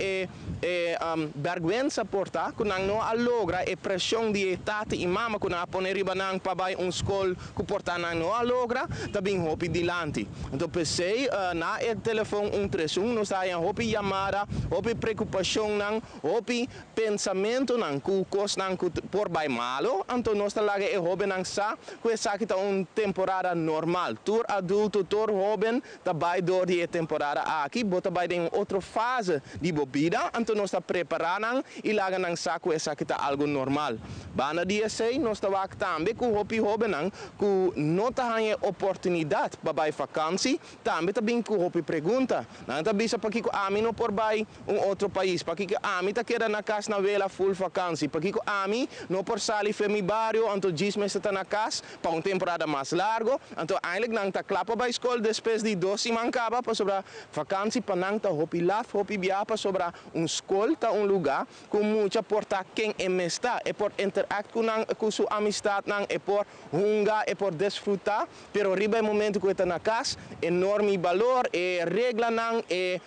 vergüenza porta que não logra a pressão de tata e mama que não põe riba nang para escola que porta não logra também hopi dilante. Então pensei na telefone 131 nós está em hopi chamada hopi preocupação nang hopi pensamento nang que cos nang por vai malo então nós está lá e hopi nang sa que essa aqui tá temporada normal tour adulto tour jovem também door die temporada aqui também tem outra fase de bebida, então nós estamos preparando e lá nang saco essa que está algo normal. Bana dia sei nós estamos também com hopi jovem que não tem oportunidade para vai vakantie, também com hopi pergunta. Não tá bisa para que a mim não por vai outro país, para que a mim tá queda na casa na vela full vakantie, para que a mim não por sair femi barrio, então diz me está na casa para temporada mais largo, então eigenlijk nang tá clapa para escola depois de 2 semanas acaba para sobre vakantie panang ta hopi laf hopi biapa sobra escola ta lugar com muita porta quem está e por interact com sua amistade nang e por hunga e por desfrutar pero riba é momento que está na casa enorme valor e regla nang e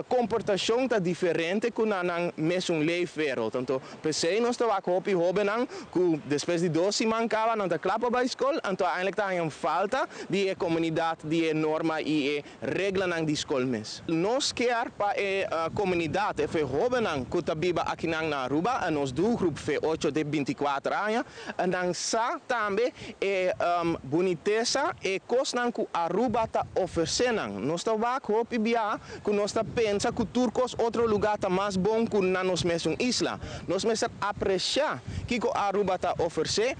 comportação tá diferente com nang mesmo leefwereld. Então, pensei nós tá hopi jovem que depois de 2 semanas acaba não tá clapa para escola, então eigenlijk tá em falta de comunidade, de norma e regla nang de escola mes. Nós quer para a comunidade fe jovem que tá biba aqui nang na Aruba, nós do grupo fe 8 de 24 anos, nang sa também boniteza e cos nang que Aruba tá oferecendo. Nós tá hopi bia que nós pensa que turcos outro lugar está mais bom que na nossa mesma isla. Nós mesmo apreciar que a Aruba está oferecer,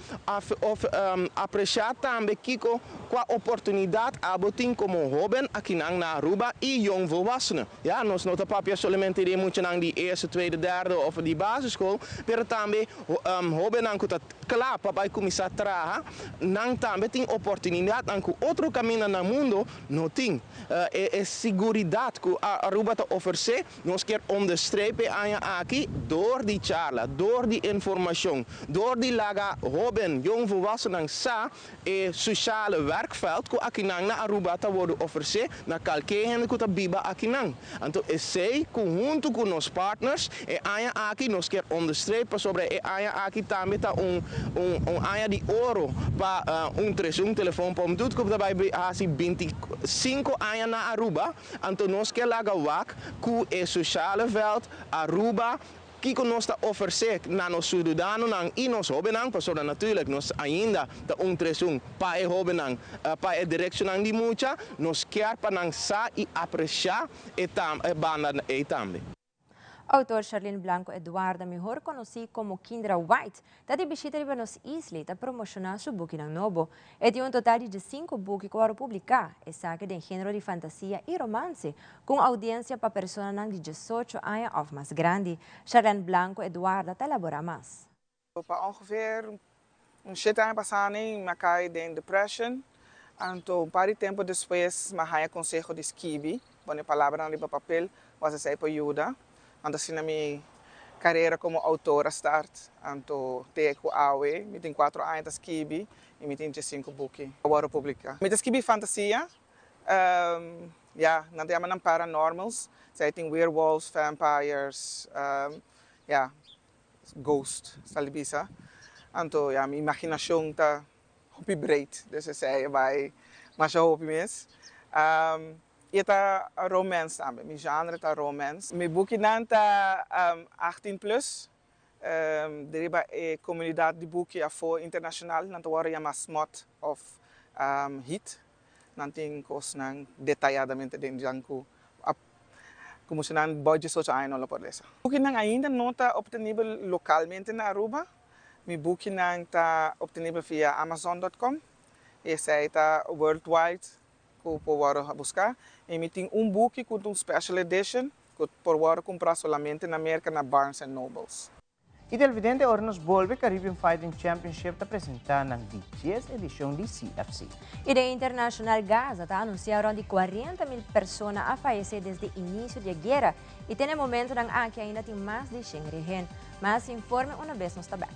apreciar também que a oportunidade abotim como jovem aqui na Aruba e jong volwassenen. Ja, nós não tá papia somente de muito na de eerste, tweede, derde of de basisschool, mas também jovem que tá klaar para começar a trabalhar, não também tem oportunidade que outro caminho no mundo não tem. É segurança que a Aruba está oferecer, nós queremos onderstrepen aqui door die charla, door die informação, door die laga jovem, jong volwassenen sa e sociale werkveld que aqui na Aruba está worden oferecer na qualquer gente que está biba aqui nang. Então é sei junto com os partners e aqui nós queremos onderstrepen sobre e aqui também está área de ouro para telefone para um tudo que está vai assim 25 anos na Aruba. Então nós queremos lagawak que é sociale veld Aruba que nós está oferecer na nos cidadãos e nos jovens, porque natuurlijk nós ainda está para o jovem, para a direção de muita, nós quer para sa e apreciar e banda e também. Autor Charlene Blanco Eduarda, mejor conocido como Kindra White, está de visita em nos islas para promocionar seu book ng novo. E tem total de 5 books que vão publicar, e saque de gênero de fantasia e romance, com audiência para pessoas de 18 anos ou mais grande. Charlene Blanco Eduarda está elaborar mais. Para ongeveer 7 anos passados, eu caí em depressão. Então, um par de tempo depois, eu recebi conselho de Skibi, quando a palavra no papel, was para ajuda. Então, assim, minha carreira como autora start. Então, tenho awe, eu tenho 4 anos de Skibi e eu tenho 5 books. Agora publicar. Eu tenho Skibi fantasia, não temos paranormals, eu tenho werewolves, vampires, ghost, salibisa. Então, minha imaginação está muito breed, dus zij vai mais hoop mesmo. E tá romance também, meu genre tá romance. Meu book não tá 18 plus. Deriva a comunidade de book afo internacional, não agora é mais smart of hit. Não tem coisas detalhadamente dentro janku. Como se não pode só já não por isso. O book não ainda não está obtenível localmente na Aruba. Meu book não está obtenível via Amazon.com. Esse está worldwide, que pode buscar. E eu tenho book com special edition, que pode comprar somente na América, na Barnes & Nobles. E del vidente ahora nos vuelve Caribbean Fighting Championship está presentando la 10ª edición de CFC. E de Internacional Gaza está anunciando que 40.000 pessoas a falecer desde o início da guerra. E tem momento em que ainda tem mais de 100 rehen. Mais informe uma vez nos tabak.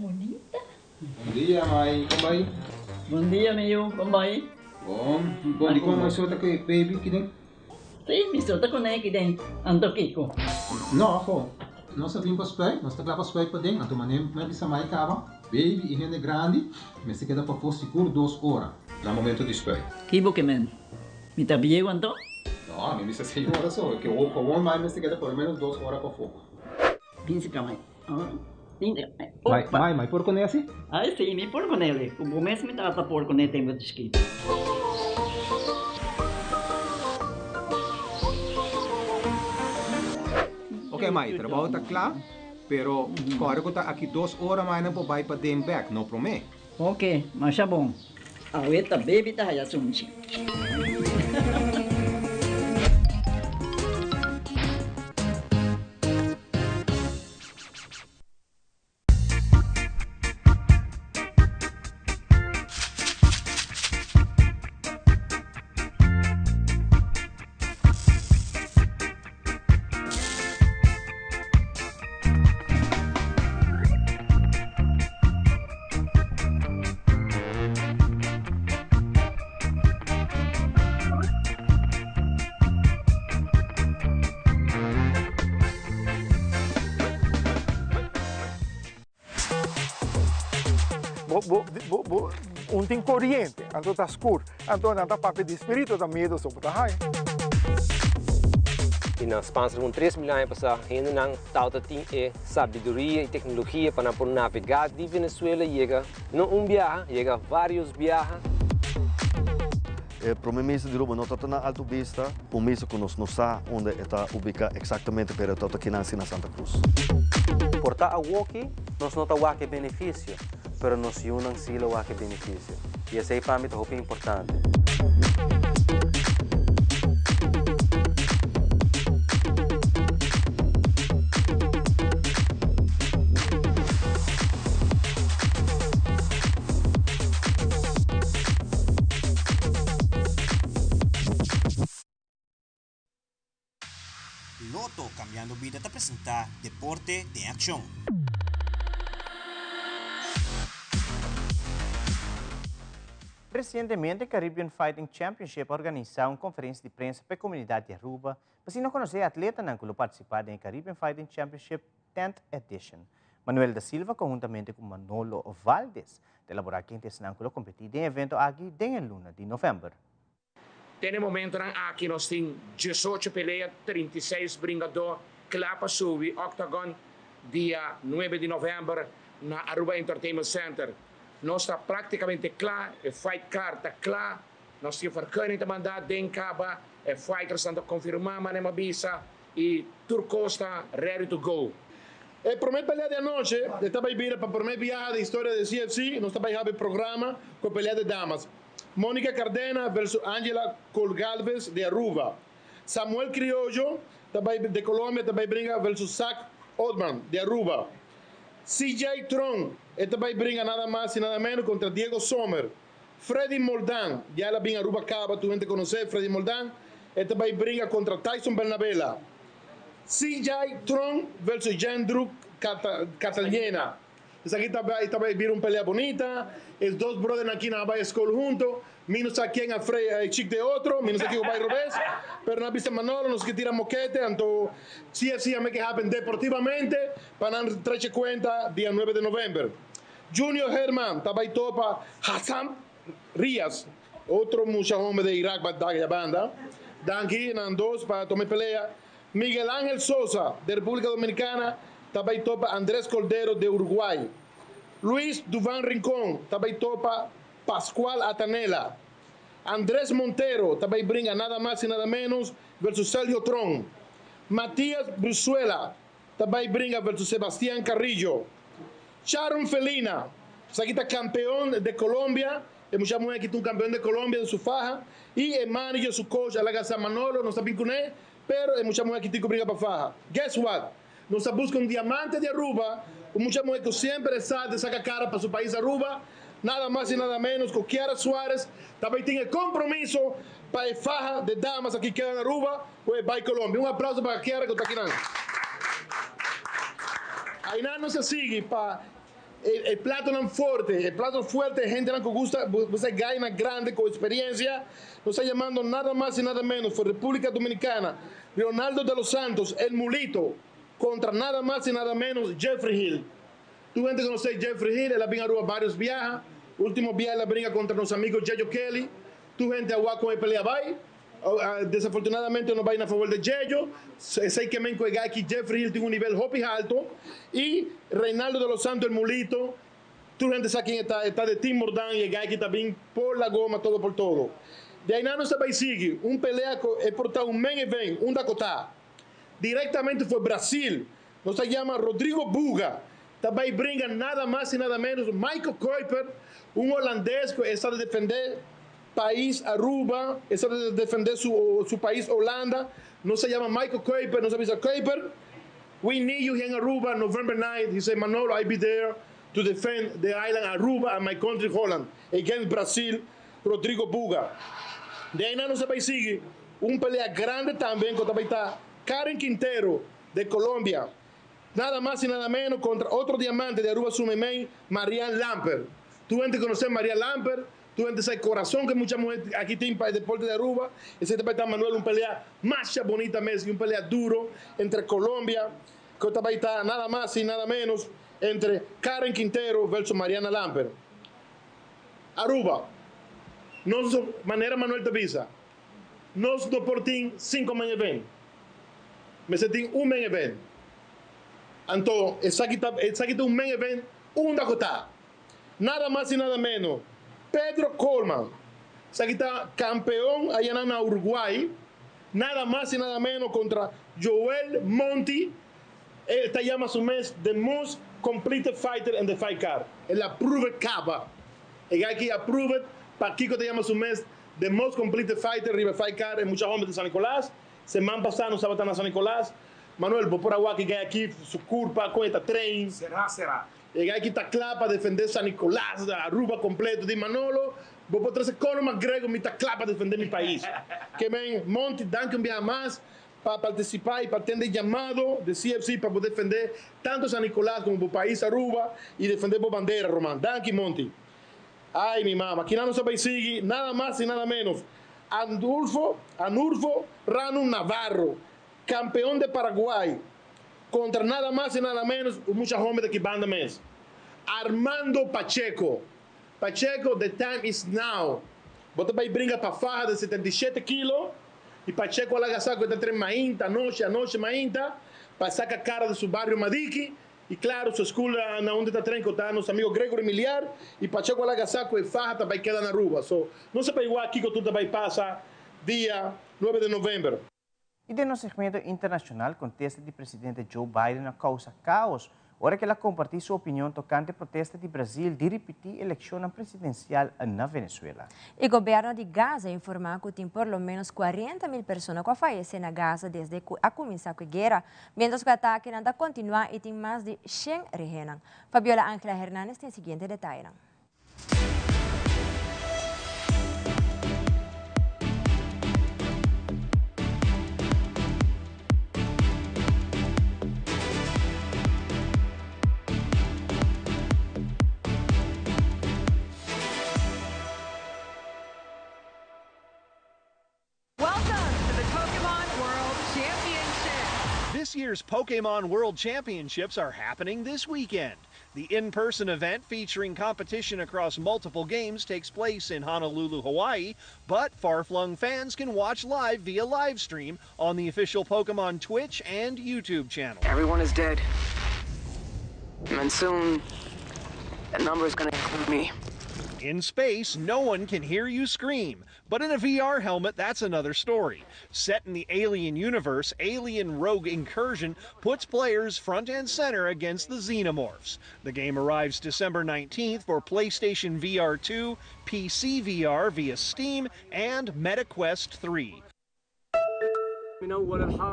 Bonita. Bom dia, mãe. Como vai? Bom dia, meu. Como vai? Bom. Bom dia, como você está com o baby aqui dentro? Sim, me solta com ele aqui dentro. Ando Kiko. Não, afo. Nós estamos para o nós estamos para dentro. Então, mas bisa mãe acaba. Baby e gente grande, mas se queda para for seguro 2 horas. No momento de espera. Kibo que men. Me tá bem quanto? Não, a mim bisa 6 horas só. Que o com mãe se queda por menos 2 horas para fogo. Pinse para mãe. Mãe, por conhece? Ah, sim, me por com ele. O começo me tava por com ele tempo de esquina. Ok, mãe, trabalho está claro, pero agora que está aqui 2 horas mais não vai para dem back, não promete? Ok, mas é bom. A outra baby tá já sunchi. Un tem corriente, então está escuro, então não está papel de espírito, está medo sobre a raia. E na expansão com 3 mil anos passados, ainda não tauta tem sabedoria e tecnologia para navegar de Venezuela chega não viaje, chega vários viajes. Para mim mesmo de Aruba não está na Alta Vista, por mesmo que nós não sabemos onde está ubicado exatamente, pero está aqui na Santa Cruz. Por estar aqui, nós não temos que benefício, pero nós unimos silo que benefício. E esse aí para mim é importante. Loto Cambiando Vida te presenta Deporte de Acción. Recientemente, Caribbean Fighting Championship organizou uma conferência de prensa para a comunidade de Aruba, para se não conhecer atleta que participar em Caribbean Fighting Championship 10th Edition. Manuel da Silva, conjuntamente com Manolo Valdez, elaborar quem que competir em evento aqui em luna de novembro. Tem momento aqui nós temos 18 peleas, 36 bringador, clapa subir, octagon, dia 9 de novembro, na Aruba Entertainment Center. Nós está praticamente claro, o fight card está claro, nós temos vergunning te mandar, denkaba, o fighters estão confirmar, mas não visa, e Turco está ready to go. A primeira pelea de noche, estava a vir para a primeira viagem da história do CFC, nós estamos a ver o programa com a pelea de damas. Mónica Cardena versus Angela Colgalvez de Aruba. Samuel Criollo de Colômbia também brinca versus Zach Oldman de Aruba. CJ Tron também brinca nada mais e nada menos contra Diego Sommer. Freddy Moldan, já ela vem Aruba Caba, tu gente conhece Freddy Moldan, também brinca contra Tyson Bernabella. CJ Tron versus Jandru Catalena. Essa aqui também vira uma pelea bonita. Os dois brothers aqui na Bahia School juntos. Menos aqui en el chic de otro. Menos aqui o Bahia Robes. Pero na vista Manolo, nos que tira moquete. Então, sí make it happen deportivamente. Para não trazer cuenta, dia 9 de novembro. Junior Herman, também topa Hassan Rias. Outro mucho homem de Irak, da banda. Danqui, nan dos, para tomar pelea. Miguel Ángel Sosa, de República Dominicana, também topa Andrés Cordero, de Uruguay. Luis Duvan Rincón, também topa Pascual Atanela. Andrés Montero, também brinca nada mais e nada menos, versus Sergio Tron. Matías Bruzuela, também brinca versus Sebastián Carrillo. Sharon Felina, essa aqui está campeão de Colômbia, hemos chamado aqui um campeão de Colômbia de sua faja, e o manager, su coach, Alaga San Manolo, não sabe com ele, pero mucha mujer que tiene que brincar para faja. Guess what? Nos busca un diamante de Aruba, mucha mujer que siempre saca cara para su país Aruba, nada más y nada menos que Kiara Suárez, también tiene compromiso para el faja de damas aquí que queda en Aruba, pues va a Colombia. Un aplauso para Kiara que está aquí. Ahí nada no se sigue para el plato tan fuerte, gente que gusta gana grande con experiencia, nos está llamando nada más y nada menos por República Dominicana, Leonardo de los Santos, el mulito, contra nada más y nada menos Jeffrey Hill. Tu gente conoce Jeffrey Hill, él ha venido a Aruba varios viajes, último viaje la brinca contra nuestros amigos Yeyo Kelly, tu gente agua con el pelea bye. Desafortunadamente no va a ir a favor de Yeyo. Sé que me encuentra aquí Jeffrey Hill tiene un nivel hopi alto y Reinaldo de los Santos el mulito. Tu gente sabe quién está de Tim Mordan y el guy que está bien por la goma, todo por todo. De ahí nada se va a seguir un pelea es portado un main event, un Dakota. Directamente fue Brasil. Nos se llama Rodrigo Buga. También brinca nada más y nada menos Michael Kuiper, un holandés que está de defender país Aruba, está de defender su país Holanda. No se llama Michael Kuiper, no se avisa Kuiper. We need you here in Aruba, November 9th. He said, Manolo, I'll be there to defend the island Aruba and my country Holland against Brazil, Rodrigo Buga. De ahí no se va a seguir un pelea grande también, que también está Karen Quintero de Colombia. Nada más y nada menos contra otro diamante de Aruba Sumemén, Marianne Lamper. Tú gente conocer Marianne Lamper, tú gente sabe corazón que mucha mujer aquí tiene para el deporte de Aruba. Ese está Manuel, un pelea más bonita mesmo, un pelea duro entre Colombia, que también está nada más y nada menos entre Karen Quintero versus Mariana Lamper. Aruba, nos manera Manuel te avisa, nos deportin 5 main event, me sentin un main event. Entonces, esa un main event, un Dakota. Nada más y nada menos. Pedro Coleman, esa campeón allá en Uruguay, nada más y nada menos contra Joel Monti. Esta llama su mes The Most Completed Fighter in the Fight Card. El Approved Capa. El aquí Approved, para Kiko te llama su mes The Most Completed Fighter in the Fight Card. En muchos hombres de San Nicolás. Semana pasada no estaba tan a San Nicolás. Manuel, vos por agua que hay aquí, su culpa, con esta tren. Será. El aquí está claro para defender San Nicolás, Aruba completo. Di Manolo, vos por traer Conor McGregor, me está claro para defender mi país. Que ven, Monty, dan que un viaje más para participar y para atender llamado de CFC para poder defender tanto San Nicolás como el país Aruba y defender por bandera, Román. Dan que Monty. Ay, mi mamá, aquí no se va a seguir nada más y nada menos. Anulfo Ranu Navarro, campeón de Paraguay, contra nada más y nada menos, muchos hombres de aquí banda mes. Armando Pacheco, the time is now. Bota para brinca para faja de 77 kilos y Pacheco alaga saco de 3 mainta, anoche mainta, para sacar cara de su barrio Madiki E claro, sua escola na onde está tranco, tá? Nosso amigo Gregory Miliar e Pacheco Alagasaco e Faja também queda na Aruba. So, não se igual aqui que tudo também passa dia 9 de novembro. E de nosso segmento internacional, contesta de presidente Joe Biden a causa caos. Ora que ela compartiu sua opinião tocante a protesta de Brasil de repetir a eleição presidencial na Venezuela. O governo de Gaza informou que tem por lo menos 40.000 pessoas que falecem na Gaza desde que começou a guerra, mientras que o ataque ainda continua e tem mais de 100 rehenan. Fabiola Ángela Hernández tem o seguinte detalhe. This year's Pokemon World Championships are happening this weekend. The in-person event featuring competition across multiple games takes place in Honolulu, Hawaii, but far-flung fans can watch live via live stream on the official Pokemon Twitch and YouTube channel. Everyone is dead. And soon, that number is going to include me. In space, no one can hear you scream, but in a VR helmet, that's another story. Set in the Alien universe, Alien Rogue Incursion puts players front and center against the Xenomorphs. The game arrives December 19th for PlayStation VR 2, PC VR via Steam, and MetaQuest 3.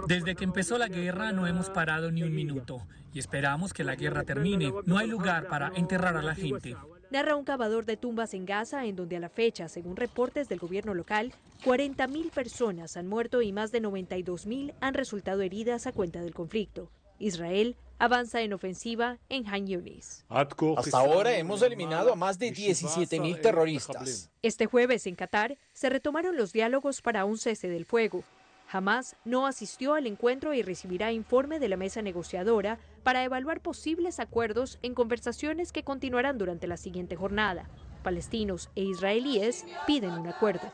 Desde que empezó la guerra no hemos parado ni un minuto y esperamos que la guerra termine. No hay lugar para enterrar a la gente. Narra un cavador de tumbas en Gaza, en donde a la fecha, según reportes del gobierno local, 40.000 personas han muerto y más de 92.000 han resultado heridas a cuenta del conflicto. Israel avanza en ofensiva en Han Yunis. Hasta ahora hemos eliminado a más de 17.000 terroristas. Este jueves en Qatar se retomaron los diálogos para un cese del fuego. Hamás no asistió al encuentro y recibirá informe de la mesa negociadora para evaluar posibles acuerdos en conversaciones que continuarán durante la siguiente jornada. Palestinos e israelíes piden un acuerdo.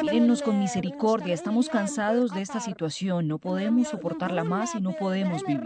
Mírennos con misericordia, estamos cansados de esta situación, no podemos soportarla más y no podemos vivir.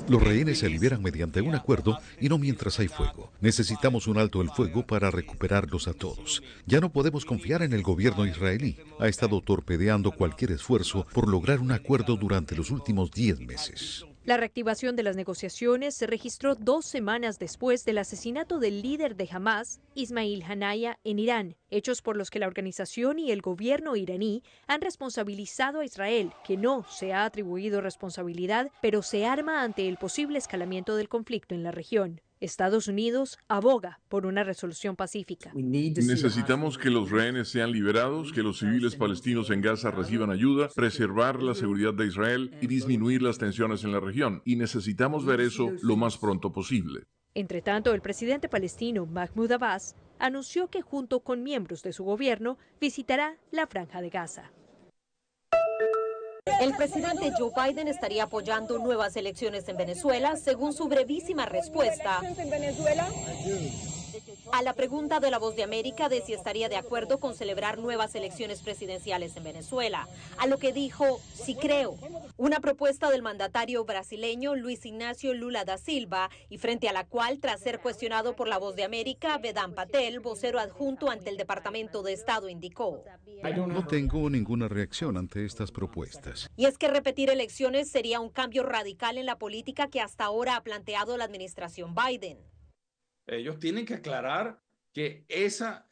Los rehenes se liberan mediante un acuerdo y no mientras hay fuego. Necesitamos un alto el fuego para recuperarlos a todos. Ya no podemos confiar en el gobierno israelí. Ha estado torpedeando cualquier esfuerzo por lograr un acuerdo durante los últimos 10 meses. La reactivación de las negociaciones se registró 2 semanas después del asesinato del líder de Hamás, Ismail Haniyeh, en Irán, hechos por los que la organización y el gobierno iraní han responsabilizado a Israel, que no se ha atribuido responsabilidad, pero se arma ante el posible escalamiento del conflicto en la región. Estados Unidos aboga por una resolución pacífica. Necesitamos que los rehenes sean liberados, que los civiles palestinos en Gaza reciban ayuda, preservar la seguridad de Israel y disminuir las tensiones en la región. Y necesitamos ver eso lo más pronto posible. Entre tanto, el presidente palestino Mahmoud Abbas anunció que junto con miembros de su gobierno visitará la Franja de Gaza. El presidente Joe Biden estaría apoyando nuevas elecciones en Venezuela, según su brevísima respuesta a la pregunta de La Voz de América de si estaría de acuerdo con celebrar nuevas elecciones presidenciales en Venezuela, a lo que dijo, sí creo, una propuesta del mandatario brasileño Luis Ignacio Lula da Silva, y frente a la cual, tras ser cuestionado por La Voz de América, Vedant Patel, vocero adjunto ante el Departamento de Estado, indicó: No tengo ninguna reacción ante estas propuestas. Y es que repetir elecciones sería un cambio radical en la política que hasta ahora ha planteado la administración Biden. Ellos tienen que aclarar que esa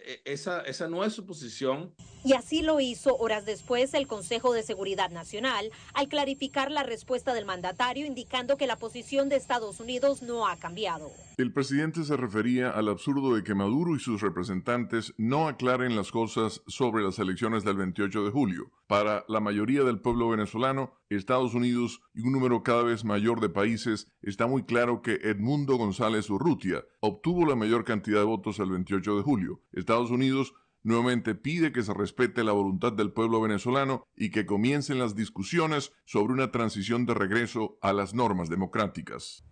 no es su posición. Y así lo hizo horas después el Consejo de Seguridad Nacional al clarificar la respuesta del mandatario, indicando que la posición de Estados Unidos no ha cambiado. El presidente se refería al absurdo de que Maduro y sus representantes no aclaren las cosas sobre las elecciones del 28 de julio. Para la mayoría del pueblo venezolano, Estados Unidos y un número cada vez mayor de países, está muy claro que Edmundo González Urrutia obtuvo la mayor cantidad de votos el 28 de julio. Estados Unidos nuevamente pide que se respete la voluntad del pueblo venezolano y que comiencen las discusiones sobre una transición de regreso a las normas democráticas.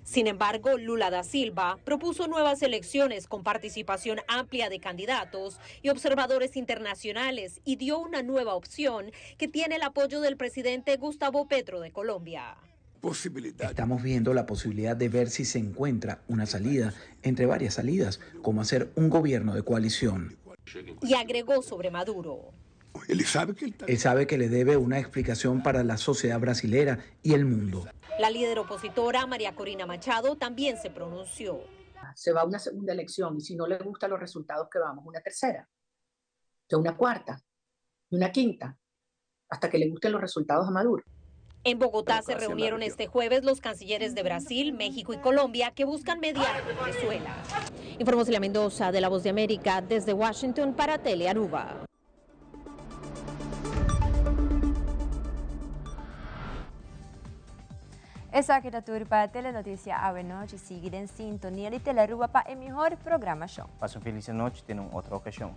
Sin embargo, Lula da Silva propuso nuevas elecciones con participación amplia de candidatos y observadores internacionales y dio una nueva opción que tiene el apoyo del presidente Gustavo Petro de Colombia. Estamos viendo la posibilidad de ver si se encuentra una salida entre varias salidas, como hacer un gobierno de coalición. Y agregó sobre Maduro. Él sabe que le debe una explicación para la sociedad brasilera y el mundo. La líder opositora, María Corina Machado, también se pronunció. Se va a una segunda elección y si no le gustan los resultados que vamos, una tercera, una cuarta y una quinta, hasta que le gusten los resultados a Maduro. En Bogotá se reunieron este jueves los cancilleres de Brasil, México y Colombia que buscan mediar con Venezuela. Informó Celia Mendoza de La Voz de América desde Washington para Telearuba. Essa aqui da turpa Telenotícia à noite. Siga em sintonia de Telearuba para a melhor programação. Passe uma feliz noite, tenham outra ocasião.